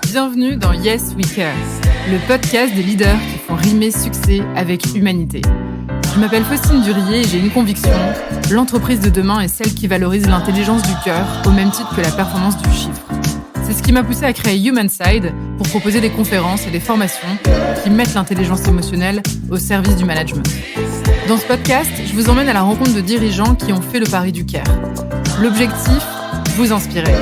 Bienvenue dans Yes We Care, le podcast des leaders qui font rimer succès avec humanité. Je m'appelle Faustine Durier et j'ai une conviction, l'entreprise de demain est celle qui valorise l'intelligence du cœur au même titre que la performance du chiffre. C'est ce qui m'a poussé à créer Humanside pour proposer des conférences et des formations qui mettent l'intelligence émotionnelle au service du management. Dans ce podcast, je vous emmène à la rencontre de dirigeants qui ont fait le pari du care. L'objectif, vous inspirer,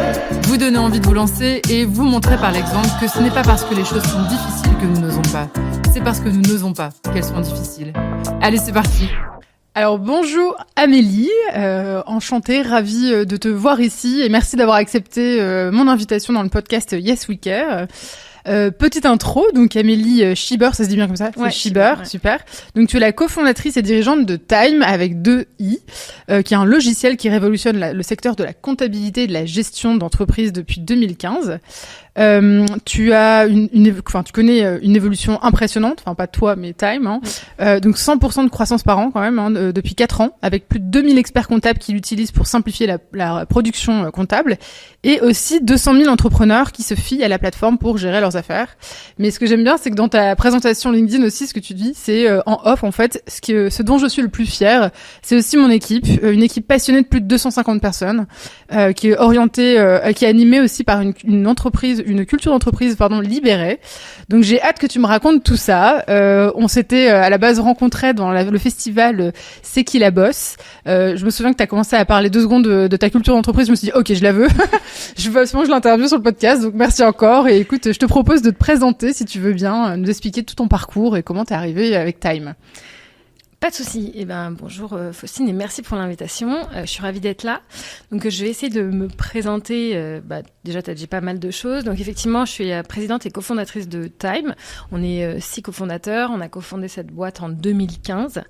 vous donner envie de vous lancer et vous montrer par l'exemple que ce n'est pas parce que les choses sont difficiles que nous n'osons pas. C'est parce que nous n'osons pas qu'elles sont difficiles. Allez, c'est parti. Alors bonjour Amélie, enchantée, ravie de te voir ici et merci d'avoir accepté mon invitation dans le podcast Yes We Care. Petite intro, donc Amélie Schieber, ça se dit bien comme ça? Ouais, Schieber, ouais. Super. Donc tu es la cofondatrice et dirigeante de Time avec 2 I, qui est un logiciel qui révolutionne le secteur de la comptabilité et de la gestion d'entreprise depuis 2015. Tu as tu connais une évolution impressionnante, enfin pas toi mais Time, hein. Donc 100% de croissance par an quand même, hein, depuis 4 ans, avec plus de 2000 experts comptables qui l'utilisent pour simplifier la production comptable, et aussi 200 000 entrepreneurs qui se fient à la plateforme pour gérer leurs affaires. Mais ce que j'aime bien, c'est que dans ta présentation LinkedIn aussi, ce que tu dis, c'est en off en fait, ce dont je suis le plus fière, c'est aussi mon équipe, une équipe passionnée de plus de 250 personnes, qui est orientée, qui est animée aussi par une culture d'entreprise libérée. Donc j'ai hâte que tu me racontes tout ça. On s'était à la base rencontrés dans le festival C'est qui la bosse. Je me souviens que tu as commencé à parler 2 secondes de ta culture d'entreprise. Je me suis dit OK, je la veux. Je l'interview sur le podcast. Donc merci encore. Et écoute, je te propose de te présenter si tu veux bien, nous expliquer tout ton parcours et comment t'es arrivée avec Time. Pas de souci. Bonjour Faustine et merci pour l'invitation. Je suis ravie d'être là. Donc je vais essayer de me présenter. Déjà, tu as dit pas mal de choses. Donc effectivement, je suis présidente et cofondatrice de Time. On est 6 cofondateurs. On a cofondé cette boîte en 2015.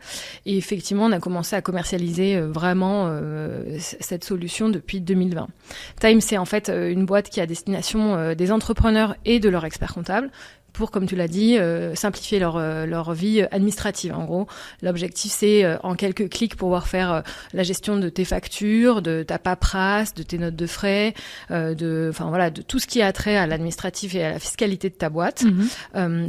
Et effectivement, on a commencé à commercialiser vraiment cette solution depuis 2020. Time, c'est en fait une boîte qui a destination des entrepreneurs et de leurs experts comptables, pour, comme tu l'as dit, simplifier leur vie administrative. En gros, l'objectif, c'est en quelques clics pouvoir faire la gestion de tes factures, de ta paperasse, de tes notes de frais, de tout ce qui a trait à l'administratif et à la fiscalité de ta boîte.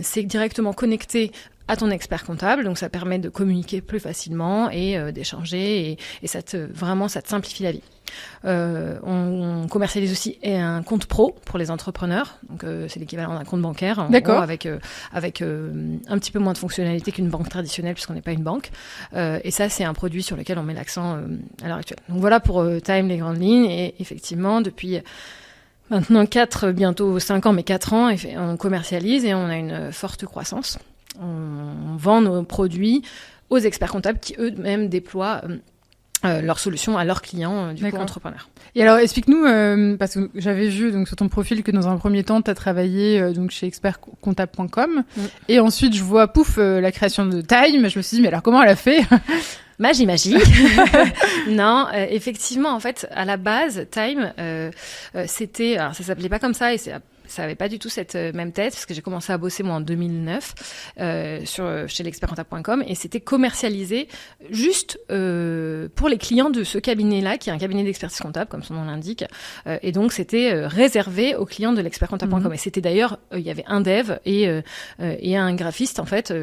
C'est directement connecté à ton expert comptable, donc ça permet de communiquer plus facilement et d'échanger et ça te simplifie la vie. On commercialise aussi un compte pro pour les entrepreneurs, donc c'est l'équivalent d'un compte bancaire, en gros, avec un petit peu moins de fonctionnalités qu'une banque traditionnelle puisqu'on n'est pas une banque. Et ça, c'est un produit sur lequel on met l'accent à l'heure actuelle. Donc voilà pour Time, les grandes lignes. Et effectivement, depuis maintenant bientôt 5 ans, mais 4 ans, on commercialise et on a une forte croissance. On vend nos produits aux experts comptables qui eux-mêmes déploient leurs solutions à leurs clients, coup entrepreneurs. Et alors explique-nous, parce que j'avais vu donc sur ton profil que dans un premier temps tu as travaillé donc chez expertcomptable.com et ensuite je vois la création de Time. Je me suis dit mais alors comment elle a fait? Magie. Non, effectivement, en fait, à la base, Time, c'était, alors ça s'appelait pas comme ça et ça avait pas du tout cette même tête parce que j'ai commencé à bosser moi en 2009 chez l'expertcomptable.com et c'était commercialisé juste pour les clients de ce cabinet-là qui est un cabinet d'expertise comptable comme son nom l'indique et donc c'était réservé aux clients de l'expertcomptable.com et c'était d'ailleurs il y avait un dev et un graphiste en fait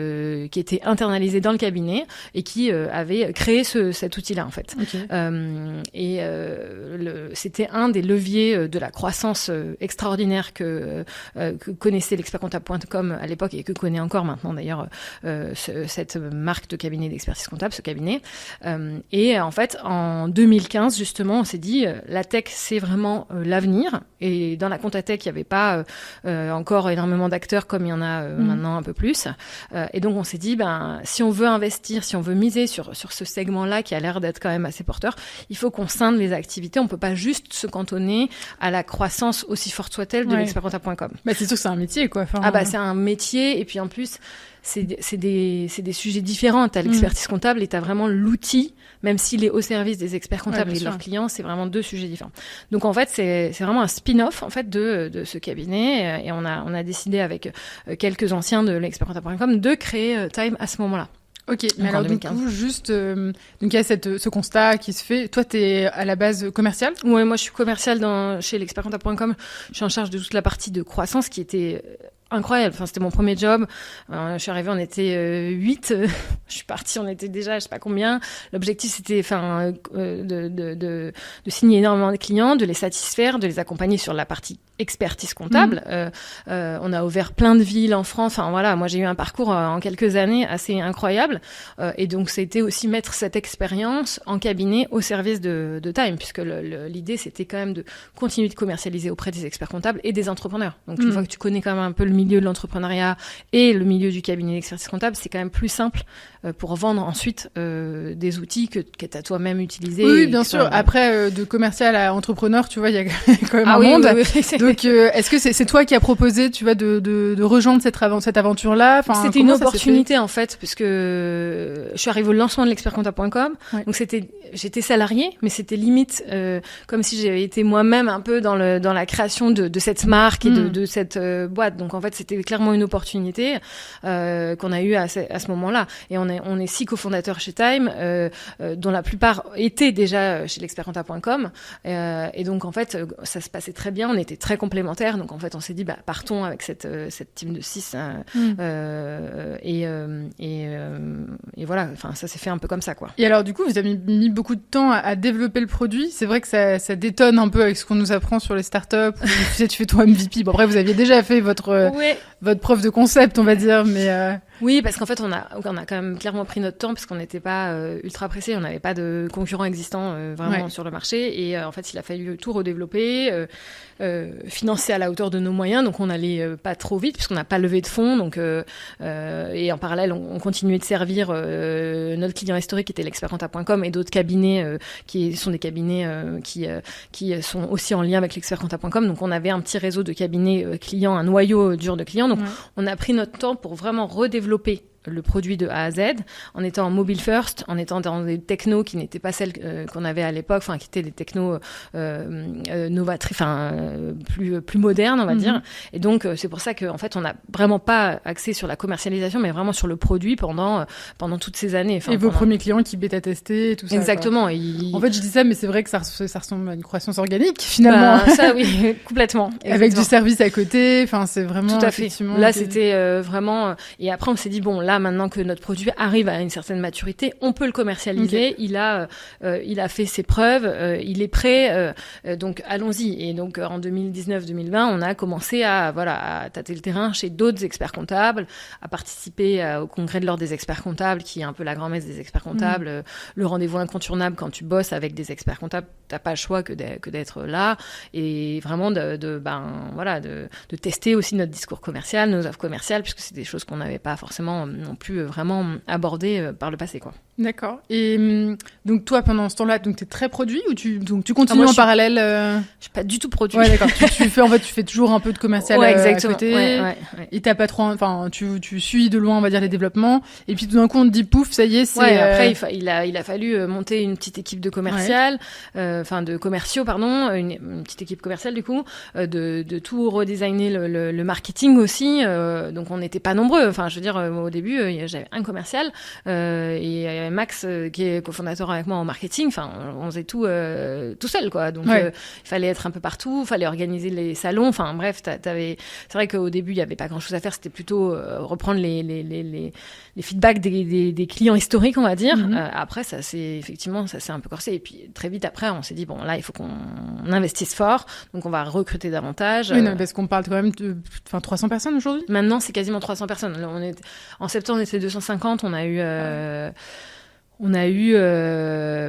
qui était internalisé dans le cabinet et qui avait créé cet outil-là en fait. C'était un des leviers de la croissance extraordinaire que connaissait l'expertcomptable.com à l'époque et que connaît encore maintenant d'ailleurs cette marque de cabinet d'expertise comptable, ce cabinet. Et en fait, en 2015, justement, on s'est dit la tech, c'est vraiment l'avenir. Et dans la compta tech, il n'y avait pas encore énormément d'acteurs comme il y en a maintenant un peu plus. Et donc, on s'est dit, si on veut investir, si on veut miser sur ce segment-là qui a l'air d'être quand même assez porteur, il faut qu'on scinde les activités. On ne peut pas juste se cantonner à la croissance, aussi forte soit-elle, de l'expertcomptable.com. C'est sûr que c'est un métier, quoi. C'est un métier, et puis en plus, c'est des sujets différents. T'as l'expertise comptable et t'as vraiment l'outil, même s'il est au service des experts comptables et de leurs clients, c'est vraiment 2 sujets différents. Donc en fait, c'est vraiment un spin-off en fait de ce cabinet et on a décidé avec quelques anciens de l'expertcomptable.com de créer Time à ce moment-là. Ok, mais alors du coup, juste, donc il y a ce constat qui se fait. Toi, t'es à la base commerciale ? Ouais, moi je suis commerciale chez l'expertcomptable.com. Je suis en charge de toute la partie de croissance qui était incroyable. Enfin, c'était mon premier job. Je suis arrivée, on était 8. Je suis partie, on était déjà, je sais pas combien. L'objectif, c'était, de signer énormément de clients, de les satisfaire, de les accompagner sur la partie expertise comptable. On a ouvert plein de villes en France. Enfin, voilà, moi, j'ai eu un parcours en quelques années assez incroyable. Et donc, c'était aussi mettre cette expérience en cabinet au service de Time, puisque l'idée, c'était quand même de continuer de commercialiser auprès des experts comptables et des entrepreneurs. Donc, une fois que tu connais quand même un peu le milieu de l'entrepreneuriat et le milieu du cabinet d'expertise comptable, c'est quand même plus simple pour vendre ensuite des outils que tu as toi-même utilisés. Oui, bien sûr. Après, de commercial à entrepreneur, tu vois, il y a quand même un monde. Oui. Donc, est-ce que c'est toi qui as proposé, tu vois, de rejoindre cette aventure-là ? Enfin, c'était une opportunité, en fait, puisque je suis arrivée au lancement de l'expertcomptable.com. Ouais. Donc, j'étais salariée, mais c'était limite comme si j'avais été moi-même un peu dans la création de cette marque et de cette boîte. Donc, en fait, c'était clairement une opportunité qu'on a eue à ce moment-là. Et on est 6 cofondateurs chez Time, dont la plupart étaient déjà chez l'expertcomptable.com. Et donc, en fait, ça se passait très bien. On était très complémentaires. Donc, en fait, on s'est dit, partons avec cette team de 6. Et voilà, enfin, ça s'est fait un peu comme ça, quoi. Et alors, du coup, vous avez mis beaucoup de temps à développer le produit. C'est vrai que ça détonne un peu avec ce qu'on nous apprend sur les startups. Tu fais ton MVP. Bon, après, vous aviez déjà fait votre preuve de concept, on va dire, mais... Oui, parce qu'en fait, on a quand même clairement pris notre temps parce qu'on n'était pas ultra pressé, on n'avait pas de concurrents existants vraiment sur le marché. Et en fait, il a fallu tout redévelopper, financer à la hauteur de nos moyens. Donc, on n'allait pas trop vite puisqu'on n'a pas levé de fonds. Donc, et en parallèle, on continuait de servir notre client historique qui était l'expertcomptable.com et d'autres cabinets qui sont des cabinets qui sont aussi en lien avec l'expertcomptable.com. Donc, on avait un petit réseau de cabinets clients, un noyau dur de clients. Donc, on a pris notre temps pour vraiment redévelopper le produit de A à Z, en étant en mobile first, en étant dans des technos qui n'étaient pas celles qu'on avait à l'époque, enfin qui étaient des technos novatrices, enfin plus modernes, on va dire. Et donc c'est pour ça qu'en fait on n'a vraiment pas axé sur la commercialisation, mais vraiment sur le produit pendant toutes ces années. Enfin, et vos premiers clients qui bêta-testaient, tout ça. Exactement. En fait, je dis ça, mais c'est vrai que ça ressemble à une croissance organique finalement. Ça, oui, complètement. Avec du service à côté. Enfin, c'est vraiment. Tout à fait. Là, c'était vraiment. Et après, on s'est dit bon, là maintenant que notre produit arrive à une certaine maturité, on peut le commercialiser. Okay. Il a fait ses preuves, il est prêt, donc allons-y. Et donc en 2019-2020, on a commencé à tâter le terrain chez d'autres experts comptables, à participer au congrès de l'ordre des experts comptables, qui est un peu la grand-messe des experts comptables, le rendez-vous incontournable quand tu bosses avec des experts comptables, t'as pas le choix que d'être là, et vraiment de tester aussi notre discours commercial, nos offres commerciales, puisque c'est des choses qu'on n'avait pas forcément non plus vraiment abordé par le passé, quoi. D'accord. Et donc toi, pendant ce temps-là, donc t'es très produit ou tu continues en parallèle Je suis pas du tout produit. Ouais, d'accord. tu fais toujours un peu de commercial à côté. Ouais. Et t'as pas trop, enfin, tu suis de loin, on va dire, les développements. Et puis tout d'un coup, on te dit pouf, ça y est, c'est. Ouais. Après, il a fallu monter une petite équipe de commercial, de commerciaux, pardon, une petite équipe commerciale du coup, de tout redesigner le marketing aussi. Donc on n'était pas nombreux. Enfin, je veux dire, au début, j'avais un commercial et Max, qui est cofondateur avec moi en marketing. Enfin, on faisait tout seul, quoi. Donc, il fallait être un peu partout, il fallait organiser les salons. Enfin, bref, c'est vrai qu'au début, il n'y avait pas grand-chose à faire. C'était plutôt reprendre les feedbacks des clients historiques, on va dire. Après, ça s'est un peu corsé. Et puis, très vite après, on s'est dit, bon, là, il faut qu'on investisse fort. Donc, on va recruter davantage. Oui, non, parce qu'on parle quand même de 300 personnes aujourd'hui. Maintenant, c'est quasiment 300 personnes. Là, en septembre, on était 250. On a eu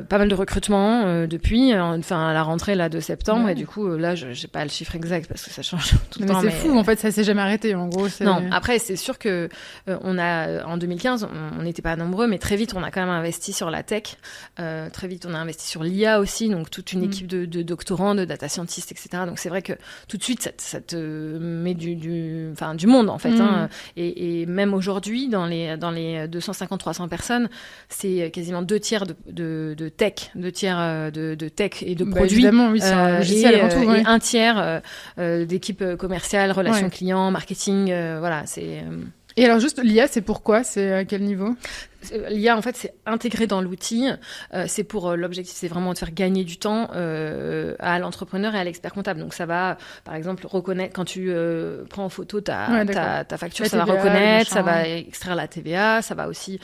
pas mal de recrutements depuis, à la rentrée là de septembre, et du coup là j'ai pas le chiffre exact parce que ça change tout le temps. Mais c'est fou, en fait, ça s'est jamais arrêté en gros. Non, après c'est sûr que en 2015 on n'était pas nombreux, mais très vite on a quand même investi sur la tech, très vite on a investi sur l'IA aussi, donc toute une équipe de doctorants, de data scientists, etc. Donc c'est vrai que tout de suite ça te met du monde en fait, et même aujourd'hui dans les 250-300 personnes, c'est quasiment 2/3 de tech, 2/3 de tech et de produits. Évidemment, oui, c'est un logiciel avant tout. Et 1/3 d'équipe commerciale, relations clients, marketing, voilà, c'est... Et alors juste l'IA, c'est pourquoi ? C'est à quel niveau ? l'IA, en fait, c'est intégré dans l'outil. C'est pour l'objectif, c'est vraiment de faire gagner du temps à l'entrepreneur et à l'expert comptable. Donc, ça va, par exemple, reconnaître quand tu prends en photo ta facture, ça va reconnaître, ça va extraire la TVA, ça va aussi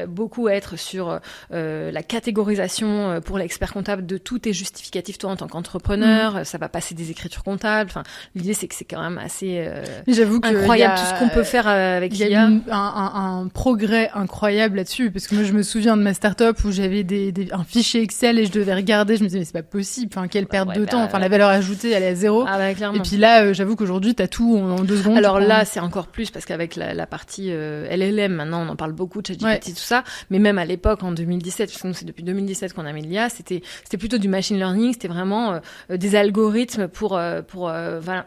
beaucoup être sur la catégorisation pour l'expert comptable de tous tes justificatifs, toi, en tant qu'entrepreneur. Ça va passer des écritures comptables. Enfin, l'idée, c'est que c'est quand même assez incroyable tout ce qu'on peut faire avec l'IA. Il y a un progrès incroyable là-dessus, parce que moi je me souviens de ma start-up où j'avais un fichier Excel et je devais regarder, je me disais mais c'est pas possible, enfin quelle perte de temps, enfin la valeur ajoutée elle est à zéro. Clairement. Et puis là j'avoue qu'aujourd'hui t'as tout en 2 secondes. Alors là c'est encore plus parce qu'avec la partie LLM maintenant on en parle beaucoup de ChatGPT tout ça, mais même à l'époque en 2017, parce que nous c'est depuis 2017 qu'on a mis l'IA, c'était plutôt du machine learning, c'était vraiment des algorithmes pour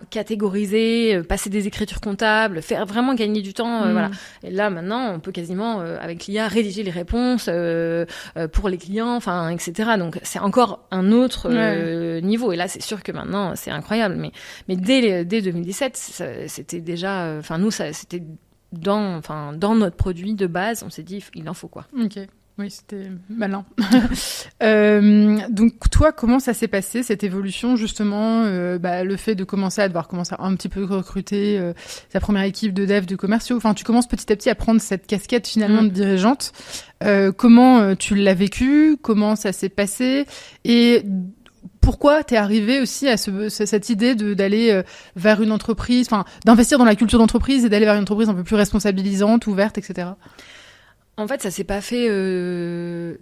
catégoriser, passer des écritures comptables, faire vraiment gagner du temps, voilà. Et là maintenant on peut quasiment avec l'IA rédiger les réponses pour les clients, enfin etc. Donc c'est encore un autre niveau. Et là c'est sûr que maintenant c'est incroyable. Mais dès 2017 c'était déjà, enfin nous ça c'était dans notre produit de base. On s'est dit il en faut quoi. Ok. Oui, c'était malin. Donc, toi, comment ça s'est passé, cette évolution, justement, le fait de commencer à devoir commencer à un petit peu recruter ta première équipe de dev, de commerciaux. Enfin, tu commences petit à petit à prendre cette casquette, finalement, de dirigeante. Comment tu l'as vécu? Comment ça s'est passé? Et pourquoi t'es arrivé aussi à cette idée d'aller vers une entreprise, enfin, d'investir dans la culture d'entreprise et d'aller vers une entreprise un peu plus responsabilisante, ouverte, etc.? En fait, ça s'est pas fait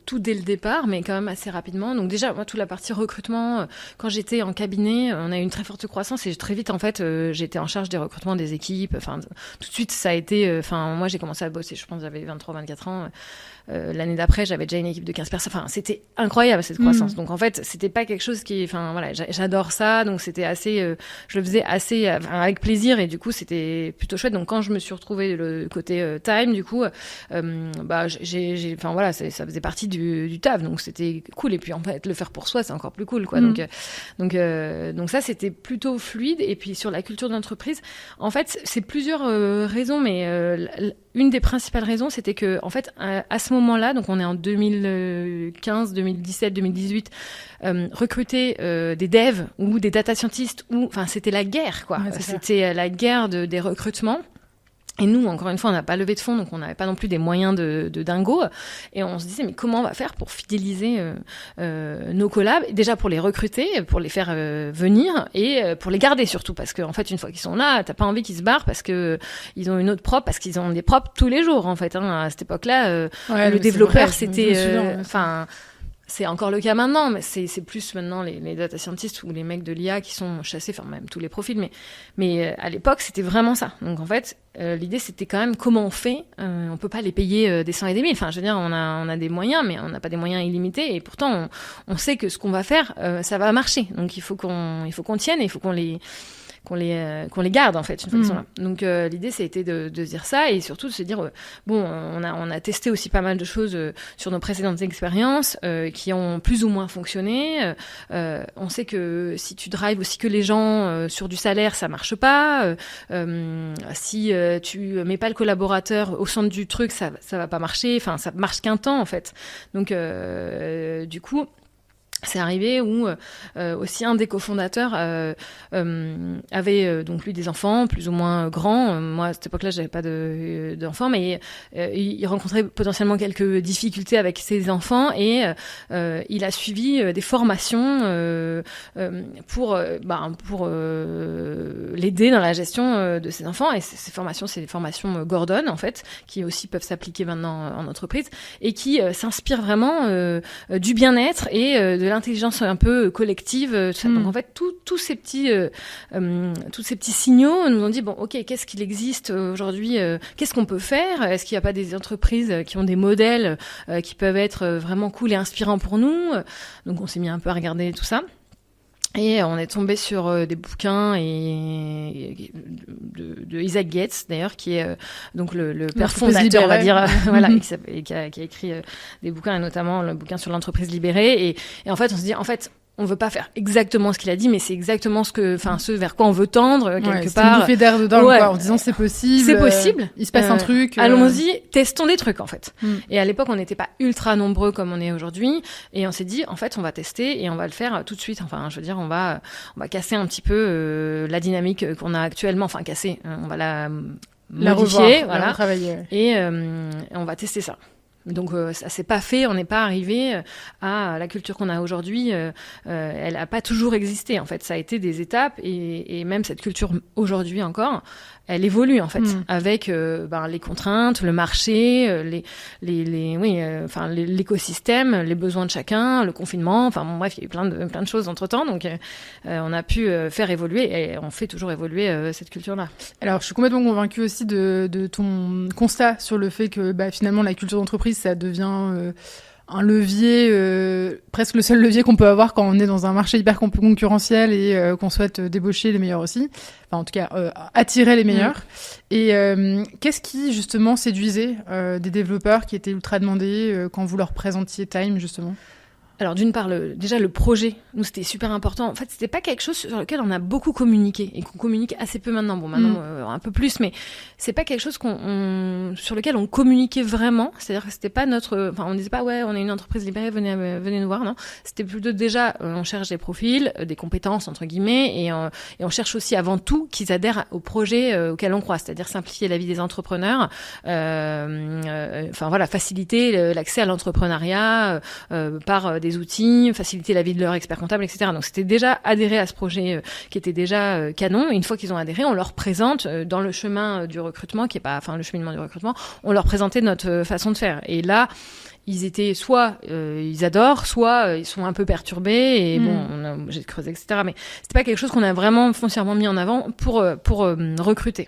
tout dès le départ, mais quand même assez rapidement. Donc déjà, moi, toute la partie recrutement, quand j'étais en cabinet, on a eu une très forte croissance et très vite, en fait, j'étais en charge des recrutements des équipes. Enfin, tout de suite, ça a été... moi, j'ai commencé à bosser, je pense, j'avais 23-24 ans. L'année d'après, j'avais déjà une équipe de 15 personnes. Enfin, c'était incroyable, cette croissance. Donc, en fait, c'était pas quelque chose qui... Enfin, voilà, j'adore ça. Donc, c'était assez... je le faisais assez avec plaisir et du coup, c'était plutôt chouette. Donc, quand je me suis retrouvée le côté time, du coup... enfin voilà, ça faisait partie du taf, donc c'était cool. Et puis en fait, le faire pour soi, c'est encore plus cool, quoi. Donc ça, c'était plutôt fluide. Et puis sur la culture d'entreprise, en fait, c'est plusieurs raisons, mais une des principales raisons, c'était que en fait, à ce moment-là, donc on est en 2015, 2017, 2018, recruter des devs ou des data scientists, enfin c'était la guerre, quoi. Ouais, c'était la guerre des recrutements. Et nous, encore une fois, on n'a pas levé de fonds, donc on n'avait pas non plus des moyens de dingo. Et on se disait, mais comment on va faire pour fidéliser nos collabs? Déjà pour les recruter, pour les faire venir et pour les garder surtout. Parce qu'en fait, une fois qu'ils sont là, t'as pas envie qu'ils se barrent parce que ils ont une autre prop, parce qu'ils ont des props tous les jours, en fait. À cette époque-là, le développeur, c'était... c'est encore le cas maintenant, mais c'est plus maintenant les data scientists ou les mecs de l'IA qui sont chassés, enfin même tous les profils, mais à l'époque c'était vraiment ça. Donc en fait l'idée c'était quand même comment on fait, on peut pas les payer des 100 et des 1000, enfin je veux dire on a des moyens mais on n'a pas des moyens illimités et pourtant on sait que ce qu'on va faire ça va marcher. Donc il faut qu'on tienne et il faut qu'on les garde en fait une fois qu'ils sont là. Donc l'idée c'était de dire ça et surtout de se dire on a testé aussi pas mal de choses sur nos précédentes expériences qui ont plus ou moins fonctionné. On sait que si tu drives aussi que les gens sur du salaire, ça marche pas. Si tu mets pas le collaborateur au centre du truc, ça va pas marcher. Enfin, ça marche qu'un temps en fait. Donc du coup. C'est arrivé où aussi un des cofondateurs avait donc lui des enfants plus ou moins grands. Moi à cette époque-là j'avais pas d'enfants, mais il rencontrait potentiellement quelques difficultés avec ses enfants et il a suivi des formations pour l'aider dans la gestion de ses enfants. Et ces formations, c'est des formations Gordon en fait, qui aussi peuvent s'appliquer maintenant en entreprise et qui s'inspirent vraiment du bien-être et de l'intelligence un peu collective. Donc en fait, tous ces petits signaux nous ont dit bon, ok, qu'est-ce qu'il existe aujourd'hui, qu'est-ce qu'on peut faire? Est-ce qu'il n'y a pas des entreprises qui ont des modèles qui peuvent être vraiment cool et inspirants pour nous? Donc on s'est mis un peu à regarder tout ça. Et on est tombé sur des bouquins de Isaac Gates d'ailleurs, qui est donc le père fondateur, on va dire, voilà, qui a écrit des bouquins et notamment le bouquin sur l'entreprise libérée. Et en fait, on se dit, en fait, on veut pas faire exactement ce qu'il a dit, mais c'est exactement ce vers quoi on veut tendre quelque part. Une bouffée d'air dedans, quoi, en disant c'est possible. C'est possible. Il se passe un truc. Allons-y, testons des trucs en fait. Et à l'époque, on n'était pas ultra nombreux comme on est aujourd'hui, et on s'est dit en fait, on va tester et on va le faire tout de suite. Enfin, je veux dire, on va casser un petit peu la dynamique qu'on a actuellement. Enfin, casser. On va la modifier, revoir, la retravailler. Et on va tester ça. Donc ça s'est pas fait, on n'est pas arrivé à la culture qu'on a aujourd'hui. Elle a pas toujours existé en fait. Ça a été des étapes et même cette culture aujourd'hui encore, elle évolue en fait avec les contraintes, le marché, l'écosystème, les besoins de chacun, le confinement. Enfin bon, bref, il y a eu plein de choses entre temps. Donc on a pu faire évoluer et on fait toujours évoluer cette culture-là. Alors je suis complètement convaincue aussi de ton constat sur le fait que finalement la culture d'entreprise ça devient un levier, presque le seul levier qu'on peut avoir quand on est dans un marché hyper concurrentiel et qu'on souhaite débaucher les meilleurs aussi. Enfin, en tout cas, attirer les meilleurs. Et qu'est-ce qui, justement, séduisait des développeurs qui étaient ultra demandés quand vous leur présentiez Time, justement ? Alors d'une part, déjà le projet, nous c'était super important. En fait, c'était pas quelque chose sur lequel on a beaucoup communiqué et qu'on communique assez peu maintenant. Bon, maintenant un peu plus, mais c'est pas quelque chose sur lequel on communiquait vraiment. C'est-à-dire que c'était pas on disait pas on est une entreprise libérée, venez nous voir, non. C'était plutôt déjà on cherche des profils, des compétences entre guillemets, et on cherche aussi avant tout qu'ils adhèrent au projet auquel on croit, c'est-à-dire simplifier la vie des entrepreneurs, faciliter l'accès à l'entrepreneuriat par des outils, faciliter la vie de leur expert comptable, etc. Donc c'était déjà adhérer à ce projet qui était déjà canon. Et une fois qu'ils ont adhéré, on leur présente dans le chemin du recrutement, le cheminement du recrutement, on leur présentait notre façon de faire. Et là, ils étaient soit ils adorent, soit ils sont un peu perturbés et j'ai creusé, etc. Mais c'était pas quelque chose qu'on a vraiment foncièrement mis en avant pour recruter.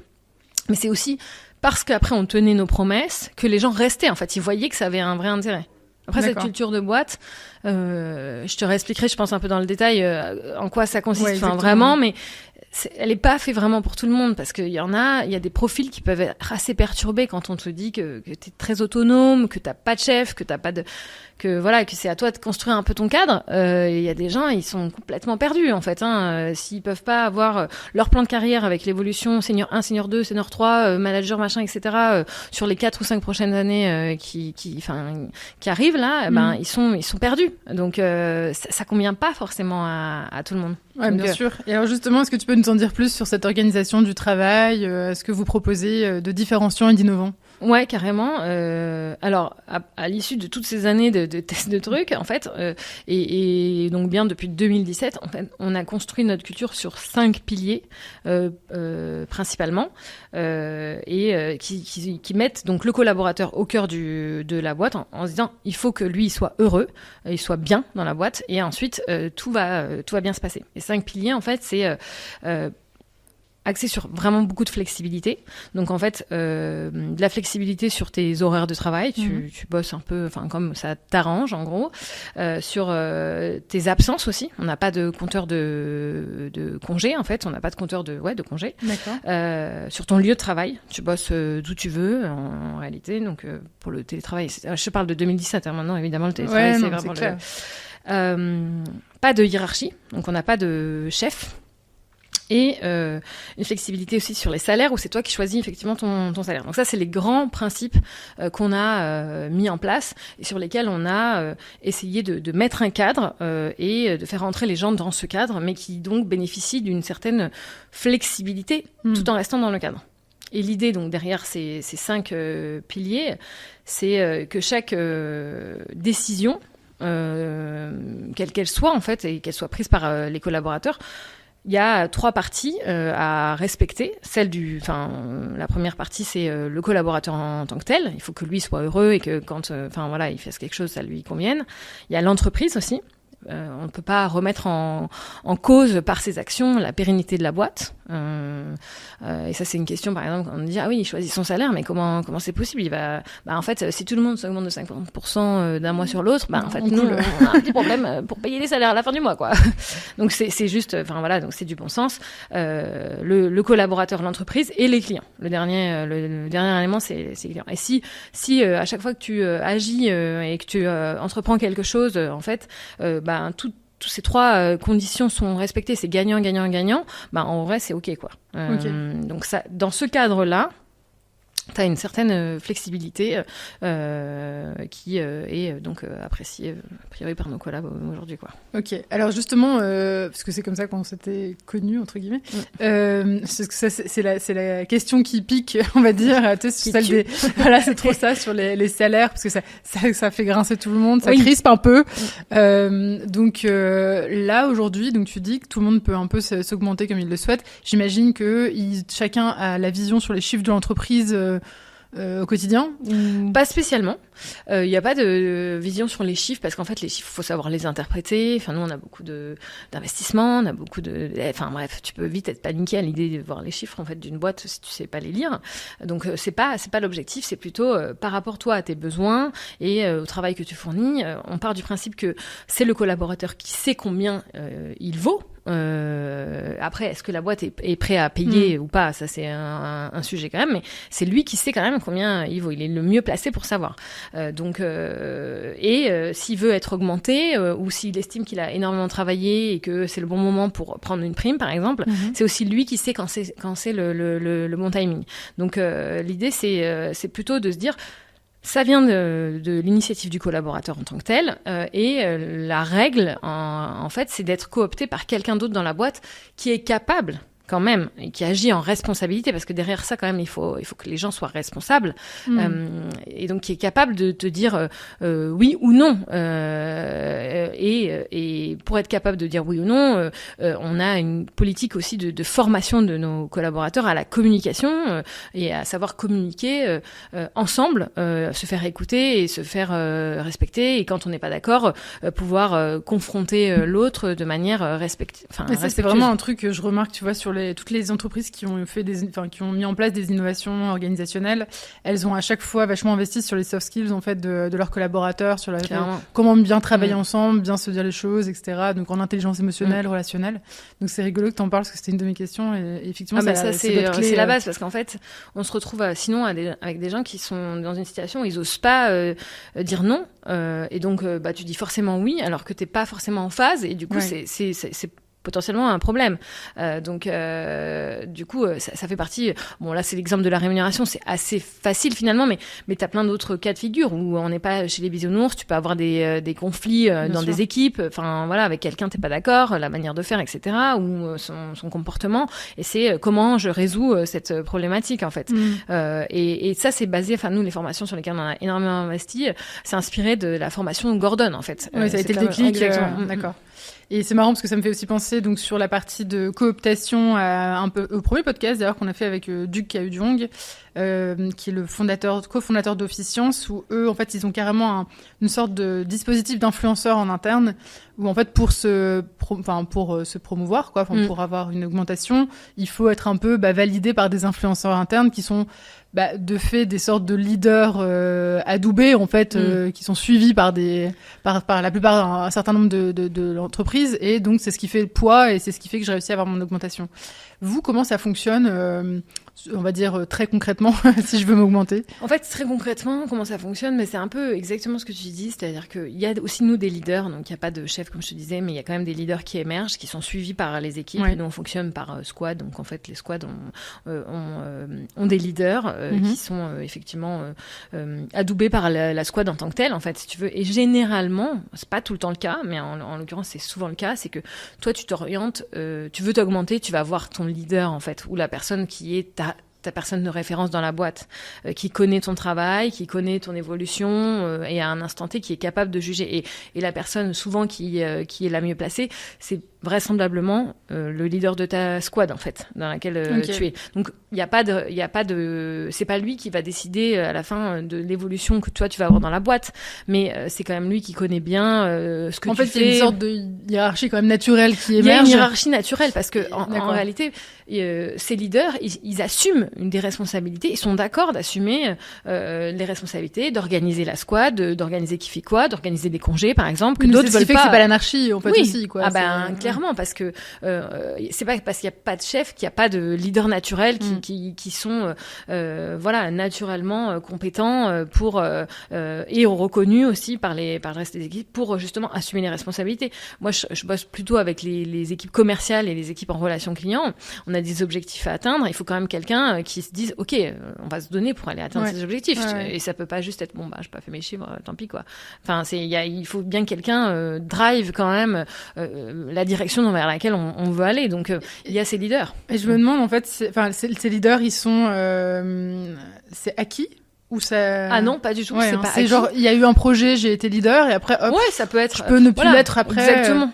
Mais c'est aussi parce qu'après on tenait nos promesses que les gens restaient. En fait, ils voyaient que ça avait un vrai intérêt. Après, cette culture de boîte, je te réexpliquerai, je pense, un peu dans le détail en quoi ça consiste, vraiment, mais elle est pas faite vraiment pour tout le monde parce qu'il y a des profils qui peuvent être assez perturbés quand on te dit que t'es très autonome, que t'as pas de chef, que c'est à toi de construire un peu ton cadre. Il y a des gens, ils sont complètement perdus en fait. S'ils peuvent pas avoir leur plan de carrière avec l'évolution senior 1, senior 2, senior 3, manager machin, etc. Sur les 4 ou 5 prochaines années qui arrivent là, ils sont perdus. Donc ça convient pas forcément à tout le monde. Ouais, bien sûr. Et alors justement, est-ce que tu peux nous en dire plus sur cette organisation du travail, ce que vous proposez de différenciant et d'innovant ? Ouais, carrément. Alors, à l'issue de toutes ces années de tests de trucs, en fait, et donc bien depuis 2017, en fait, on a construit notre culture sur 5 piliers principalement, qui mettent donc le collaborateur au cœur de la boîte en se disant il faut que lui il soit heureux, il soit bien dans la boîte, et ensuite tout va bien se passer. Les 5 piliers, en fait, c'est axé sur vraiment beaucoup de flexibilité. Donc en fait, de la flexibilité sur tes horaires de travail, tu bosses un peu, comme ça t'arrange en gros. Sur tes absences aussi, on n'a pas de compteur de congé en fait, on n'a pas de compteur de congé. D'accord. Sur ton lieu de travail, tu bosses d'où tu veux en réalité. Donc pour le télétravail, je parle de 2017 maintenant évidemment le télétravail c'est vraiment clair. Pas de hiérarchie, donc on n'a pas de chef. Et une flexibilité aussi sur les salaires où c'est toi qui choisis effectivement ton salaire. Donc ça, c'est les grands principes qu'on a mis en place et sur lesquels on a essayé de mettre un cadre et de faire rentrer les gens dans ce cadre, mais qui donc bénéficient d'une certaine flexibilité tout en restant dans le cadre. Et l'idée donc derrière ces 5 piliers, c'est que chaque décision, quelle qu'elle soit en fait, et qu'elle soit prise par les collaborateurs, il y a 3 parties à respecter. La première partie, c'est le collaborateur en tant que tel. Il faut que lui soit heureux et que quand, il fasse quelque chose, ça lui convienne. Il y a l'entreprise aussi. On ne peut pas remettre en cause par ses actions la pérennité de la boîte. Et ça, c'est une question, par exemple, quand on dit ah oui, il choisit son salaire, mais comment c'est possible ? Il va, en fait, si tout le monde s'augmente de 50% d'un mois sur l'autre, en fait, nous, on a un petit problème pour payer les salaires à la fin du mois, quoi. Donc c'est juste, donc c'est du bon sens. Le collaborateur, l'entreprise et les clients. Le dernier élément, c'est les clients. Et si à chaque fois que tu agis et que tu entreprends quelque chose, en fait, tous ces 3 conditions sont respectées, c'est gagnant, gagnant, gagnant, bah en vrai c'est ok quoi. Donc ça, dans ce cadre-là, t'as une certaine flexibilité qui est donc appréciée a priori par nos collabs aujourd'hui quoi. Ok, alors justement parce que c'est comme ça qu'on s'était connus entre guillemets, c'est la question qui pique, on va dire, celle des voilà, c'est trop ça sur les salaires parce que ça fait grincer tout le monde, ça crispe un peu. Donc là aujourd'hui, donc tu dis que tout le monde peut un peu s'augmenter comme il le souhaite. J'imagine que chacun a la vision sur les chiffres de l'entreprise au quotidien Pas spécialement. Il n'y a pas de vision sur les chiffres parce qu'en fait les chiffres, faut savoir les interpréter. Enfin nous on a beaucoup d'investissements, on a beaucoup enfin bref, tu peux vite être paniqué à l'idée de voir les chiffres en fait d'une boîte si tu sais pas les lire. Donc c'est pas l'objectif, c'est plutôt par rapport toi à tes besoins et au travail que tu fournis. On part du principe que c'est le collaborateur qui sait combien il vaut. Après, est-ce que la boîte est prête à payer ou pas? Ça, c'est un sujet quand même, mais c'est lui qui sait quand même combien il vaut. Il est le mieux placé pour savoir. S'il veut être augmenté ou s'il estime qu'il a énormément travaillé et que c'est le bon moment pour prendre une prime, par exemple, c'est aussi lui qui sait quand c'est le bon timing. Donc, l'idée, c'est plutôt de se dire, ça vient de l'initiative du collaborateur en tant que tel, la règle, en fait, c'est d'être coopté par quelqu'un d'autre dans la boîte qui est capable quand même, et qui agit en responsabilité, parce que derrière ça, quand même, il faut que les gens soient responsables, et donc qui est capable de te dire oui ou non. Et pour être capable de dire oui ou non, on a une politique aussi de formation de nos collaborateurs à la communication et à savoir communiquer ensemble, se faire écouter et se faire respecter, et quand on n'est pas d'accord, pouvoir confronter l'autre de manière respectueuse. Et ça, c'est vraiment un truc que je remarque, tu vois, sur toutes les entreprises qui ont qui ont mis en place des innovations organisationnelles. Elles ont à chaque fois vachement investi sur les soft skills en fait de leurs collaborateurs, sur comment bien travailler ensemble, bien se dire les choses, etc. Donc en intelligence émotionnelle, relationnelle. Donc c'est rigolo que t'en parles parce que c'était une de mes questions et effectivement c'est la base, parce qu'en fait on se retrouve sinon avec des gens qui sont dans une situation où ils osent pas dire non, et donc tu dis forcément oui alors que t'es pas forcément en phase, et du coup c'est potentiellement un problème. Du coup, ça fait partie... Bon, là, c'est l'exemple de la rémunération. C'est assez facile, finalement, mais t'as plein d'autres cas de figure où on n'est pas chez les bisounours. Tu peux avoir des conflits dans des équipes. Enfin, voilà, avec quelqu'un, t'es pas d'accord, la manière de faire, etc., ou son comportement. Et c'est comment je résous cette problématique, en fait. Et ça, c'est basé... Enfin, nous, les formations sur lesquelles on a énormément investi, c'est inspiré de la formation Gordon, en fait. Oui, ça a été le déclic. D'accord. Et c'est marrant parce que ça me fait aussi penser donc sur la partie de cooptation un peu au premier podcast d'ailleurs qu'on a fait avec Duc Kaudjong, qui est le cofondateur d'Office Science, où eux en fait ils ont carrément une sorte de dispositif d'influenceurs en interne où en fait pour se promouvoir quoi, pour avoir une augmentation, il faut être un peu validé par des influenceurs internes qui sont de fait des sortes de leaders adoubés en fait, qui sont suivis par la plupart un certain nombre de l'entreprise, et donc c'est ce qui fait le poids et c'est ce qui fait que j'ai réussi à avoir mon augmentation. Vous, comment ça fonctionne, on va dire très concrètement, si je veux m'augmenter? En fait, très concrètement, comment ça fonctionne, mais c'est un peu exactement ce que tu dis, c'est-à-dire qu'il y a aussi nous des leaders, donc il n'y a pas de chef comme je te disais, mais il y a quand même des leaders qui émergent, qui sont suivis par les équipes. Ouais. Nous, on fonctionne par squad, donc en fait, les squads ont des leaders qui sont effectivement adoubés par la squad en tant que telle, en fait, si tu veux. Et généralement, c'est pas tout le temps le cas, mais en l'occurrence, c'est souvent le cas, c'est que toi, tu t'orientes, tu veux t'augmenter, tu vas voir ton leader, en fait, ou la personne qui est ta personne de référence dans la boîte, qui connaît ton travail, qui connaît ton évolution, et à un instant T, qui est capable de juger. Et la personne, souvent, qui est la mieux placée, c'est vraisemblablement le leader de ta squad, en fait, dans laquelle tu es. Donc, il y a pas de, c'est pas lui qui va décider à la fin de l'évolution que toi tu vas avoir dans la boîte, mais c'est quand même lui qui connaît bien ce que tu fais. En fait, il y a une sorte de hiérarchie quand même naturelle qui émerge. Il y a une hiérarchie naturelle parce que en réalité, ces leaders, ils assument des responsabilités, ils sont d'accord d'assumer les responsabilités, d'organiser la squad, d'organiser qui fait quoi, d'organiser des congés, par exemple, que d'autres veulent pas. C'est pas l'anarchie, en fait, aussi, quoi. Clairement. clairement, parce que c'est pas parce qu'il y a pas de chef qu'il y a pas de leader naturel qui sont voilà, naturellement compétents pour et reconnus aussi par le reste des équipes pour justement assumer les responsabilités. Moi, je bosse plutôt avec les équipes commerciales et les équipes en relation client. On a des objectifs à atteindre. Il faut quand même quelqu'un qui se dise, OK, on va se donner pour aller atteindre ces objectifs. Et ça peut pas juste être, bon, bah, j'ai pas fait mes chiffres, tant pis, quoi. Enfin, il faut bien que quelqu'un drive quand même la direction vers laquelle on veut aller. Donc, il y a ces leaders. Et je me demande, en fait, ces leaders, ils sont, c'est acquis? Ou ça... Ah non, pas du tout. C'est pas acquis. Genre, il y a eu un projet, j'ai été leader, et après, hop, ça peut être, je peux ne plus l'être après. Exactement.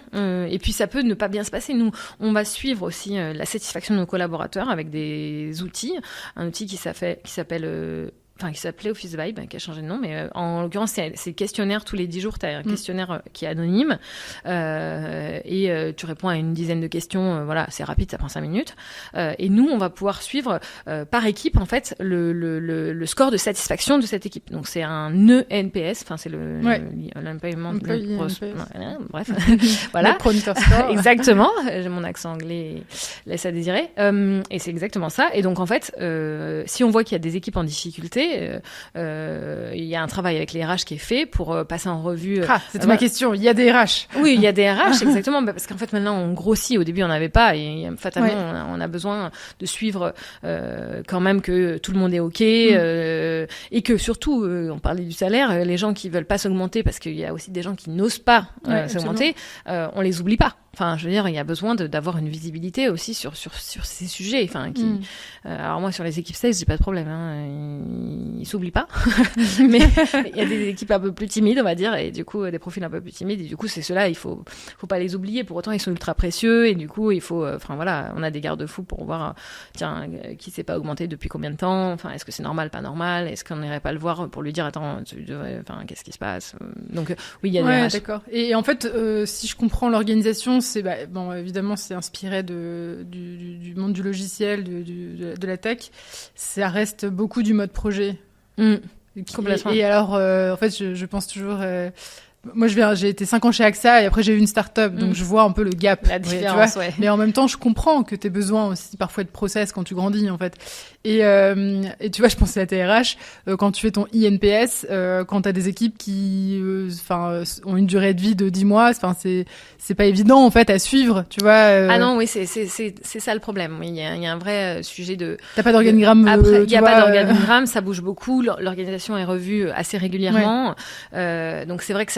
Et puis, ça peut ne pas bien se passer. Nous, on va suivre aussi la satisfaction de nos collaborateurs avec des outils. Un outil qui s'appelle... qui s'appelait Office Vibe, qui a changé de nom, mais en l'occurrence, c'est questionnaire tous les 10 jours. Tu as un questionnaire qui est anonyme et tu réponds à une dizaine de questions. Voilà, c'est rapide, ça prend 5 minutes. Et nous, on va pouvoir suivre par équipe, en fait, le score de satisfaction de cette équipe. Donc, c'est un ENPS, enfin, c'est l'employment... Bref, voilà. Exactement. Mon accent anglais laisse à désirer. Et c'est exactement ça. Et donc, en fait, si on voit qu'il y a des équipes en difficulté, il y a un travail avec les RH qui est fait pour passer en revue. C'était ma question. Il y a des RH. Oui, il y a des RH, exactement, parce qu'en fait maintenant on grossit. Au début on n'avait pas, et fatalement on a besoin de suivre quand même que tout le monde est ok et que surtout on parlait du salaire, les gens qui veulent pas s'augmenter parce qu'il y a aussi des gens qui n'osent pas s'augmenter, on les oublie pas. Enfin, je veux dire, il y a besoin d'avoir une visibilité aussi sur ces sujets. Enfin, alors moi, sur les équipes sales, j'ai pas de problème. Ils s'oublient pas. Mais il y a des équipes un peu plus timides, on va dire, et du coup, des profils un peu plus timides. Et du coup, c'est ceux-là, il faut pas les oublier. Pour autant, ils sont ultra précieux. Et du coup, il faut, enfin voilà, on a des garde-fous pour voir, tiens, qui s'est pas augmenté depuis combien de temps. Enfin, est-ce que c'est normal, pas normal? Est-ce qu'on n'irait pas le voir pour lui dire, attends, enfin, qu'est-ce qui se passe? Donc, oui, il y a des RH. D'accord. Et en fait, si je comprends l'organisation, c'est bon, évidemment, c'est inspiré du monde du logiciel, de la tech. Ça reste beaucoup du mode projet. Complètement. Et alors, en fait, je pense toujours... moi, j'ai été 5 ans chez AXA et après j'ai eu une start-up, donc je vois un peu le gap. La différence, tu vois. Mais en même temps, je comprends que t'aies besoin aussi parfois de process quand tu grandis, en fait. Et tu vois, je pensais à tes RH, quand tu fais ton INPS, quand t'as des équipes qui, ont une durée de vie de 10 mois, c'est pas évident, en fait, à suivre, tu vois. Ah non, oui, c'est ça le problème. Oui, il y a un vrai sujet de... T'as pas d'organigramme. Après, il y a pas d'organigramme, ça bouge beaucoup, l'organisation est revue assez régulièrement. Donc c'est vrai que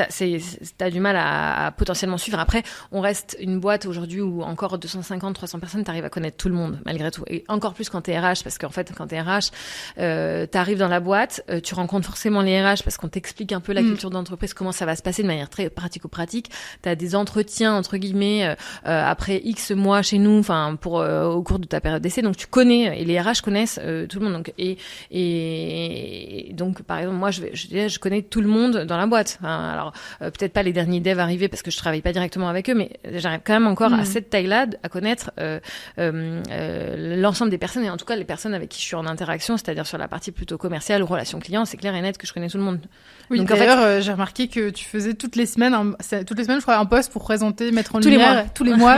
t'as du mal à potentiellement suivre. Après, on reste une boîte aujourd'hui où encore 250, 300 personnes, t'arrives à connaître tout le monde, malgré tout. Et encore plus quand t'es RH, parce qu'en fait, quand t'es RH, t'arrives dans la boîte, tu rencontres forcément les RH parce qu'on t'explique un peu la culture d'entreprise, comment ça va se passer de manière très pratico-pratique. T'as des entretiens, entre guillemets, après X mois chez nous, enfin, au cours de ta période d'essai. Donc, tu connais, et les RH connaissent tout le monde. Donc, et donc, par exemple, moi, je connais tout le monde dans la boîte. Enfin, alors, peut-être pas les derniers devs arrivés parce que je travaille pas directement avec eux, mais j'arrive quand même encore à cette taille-là à connaître l'ensemble des personnes, et en tout cas les personnes avec qui je suis en interaction, c'est-à-dire sur la partie plutôt commerciale ou relation client, c'est clair et net que je connais tout le monde. Oui, donc, d'ailleurs, j'ai remarqué que tu faisais toutes les semaines, je crois, un post pour présenter, mettre en lumière tous les mois.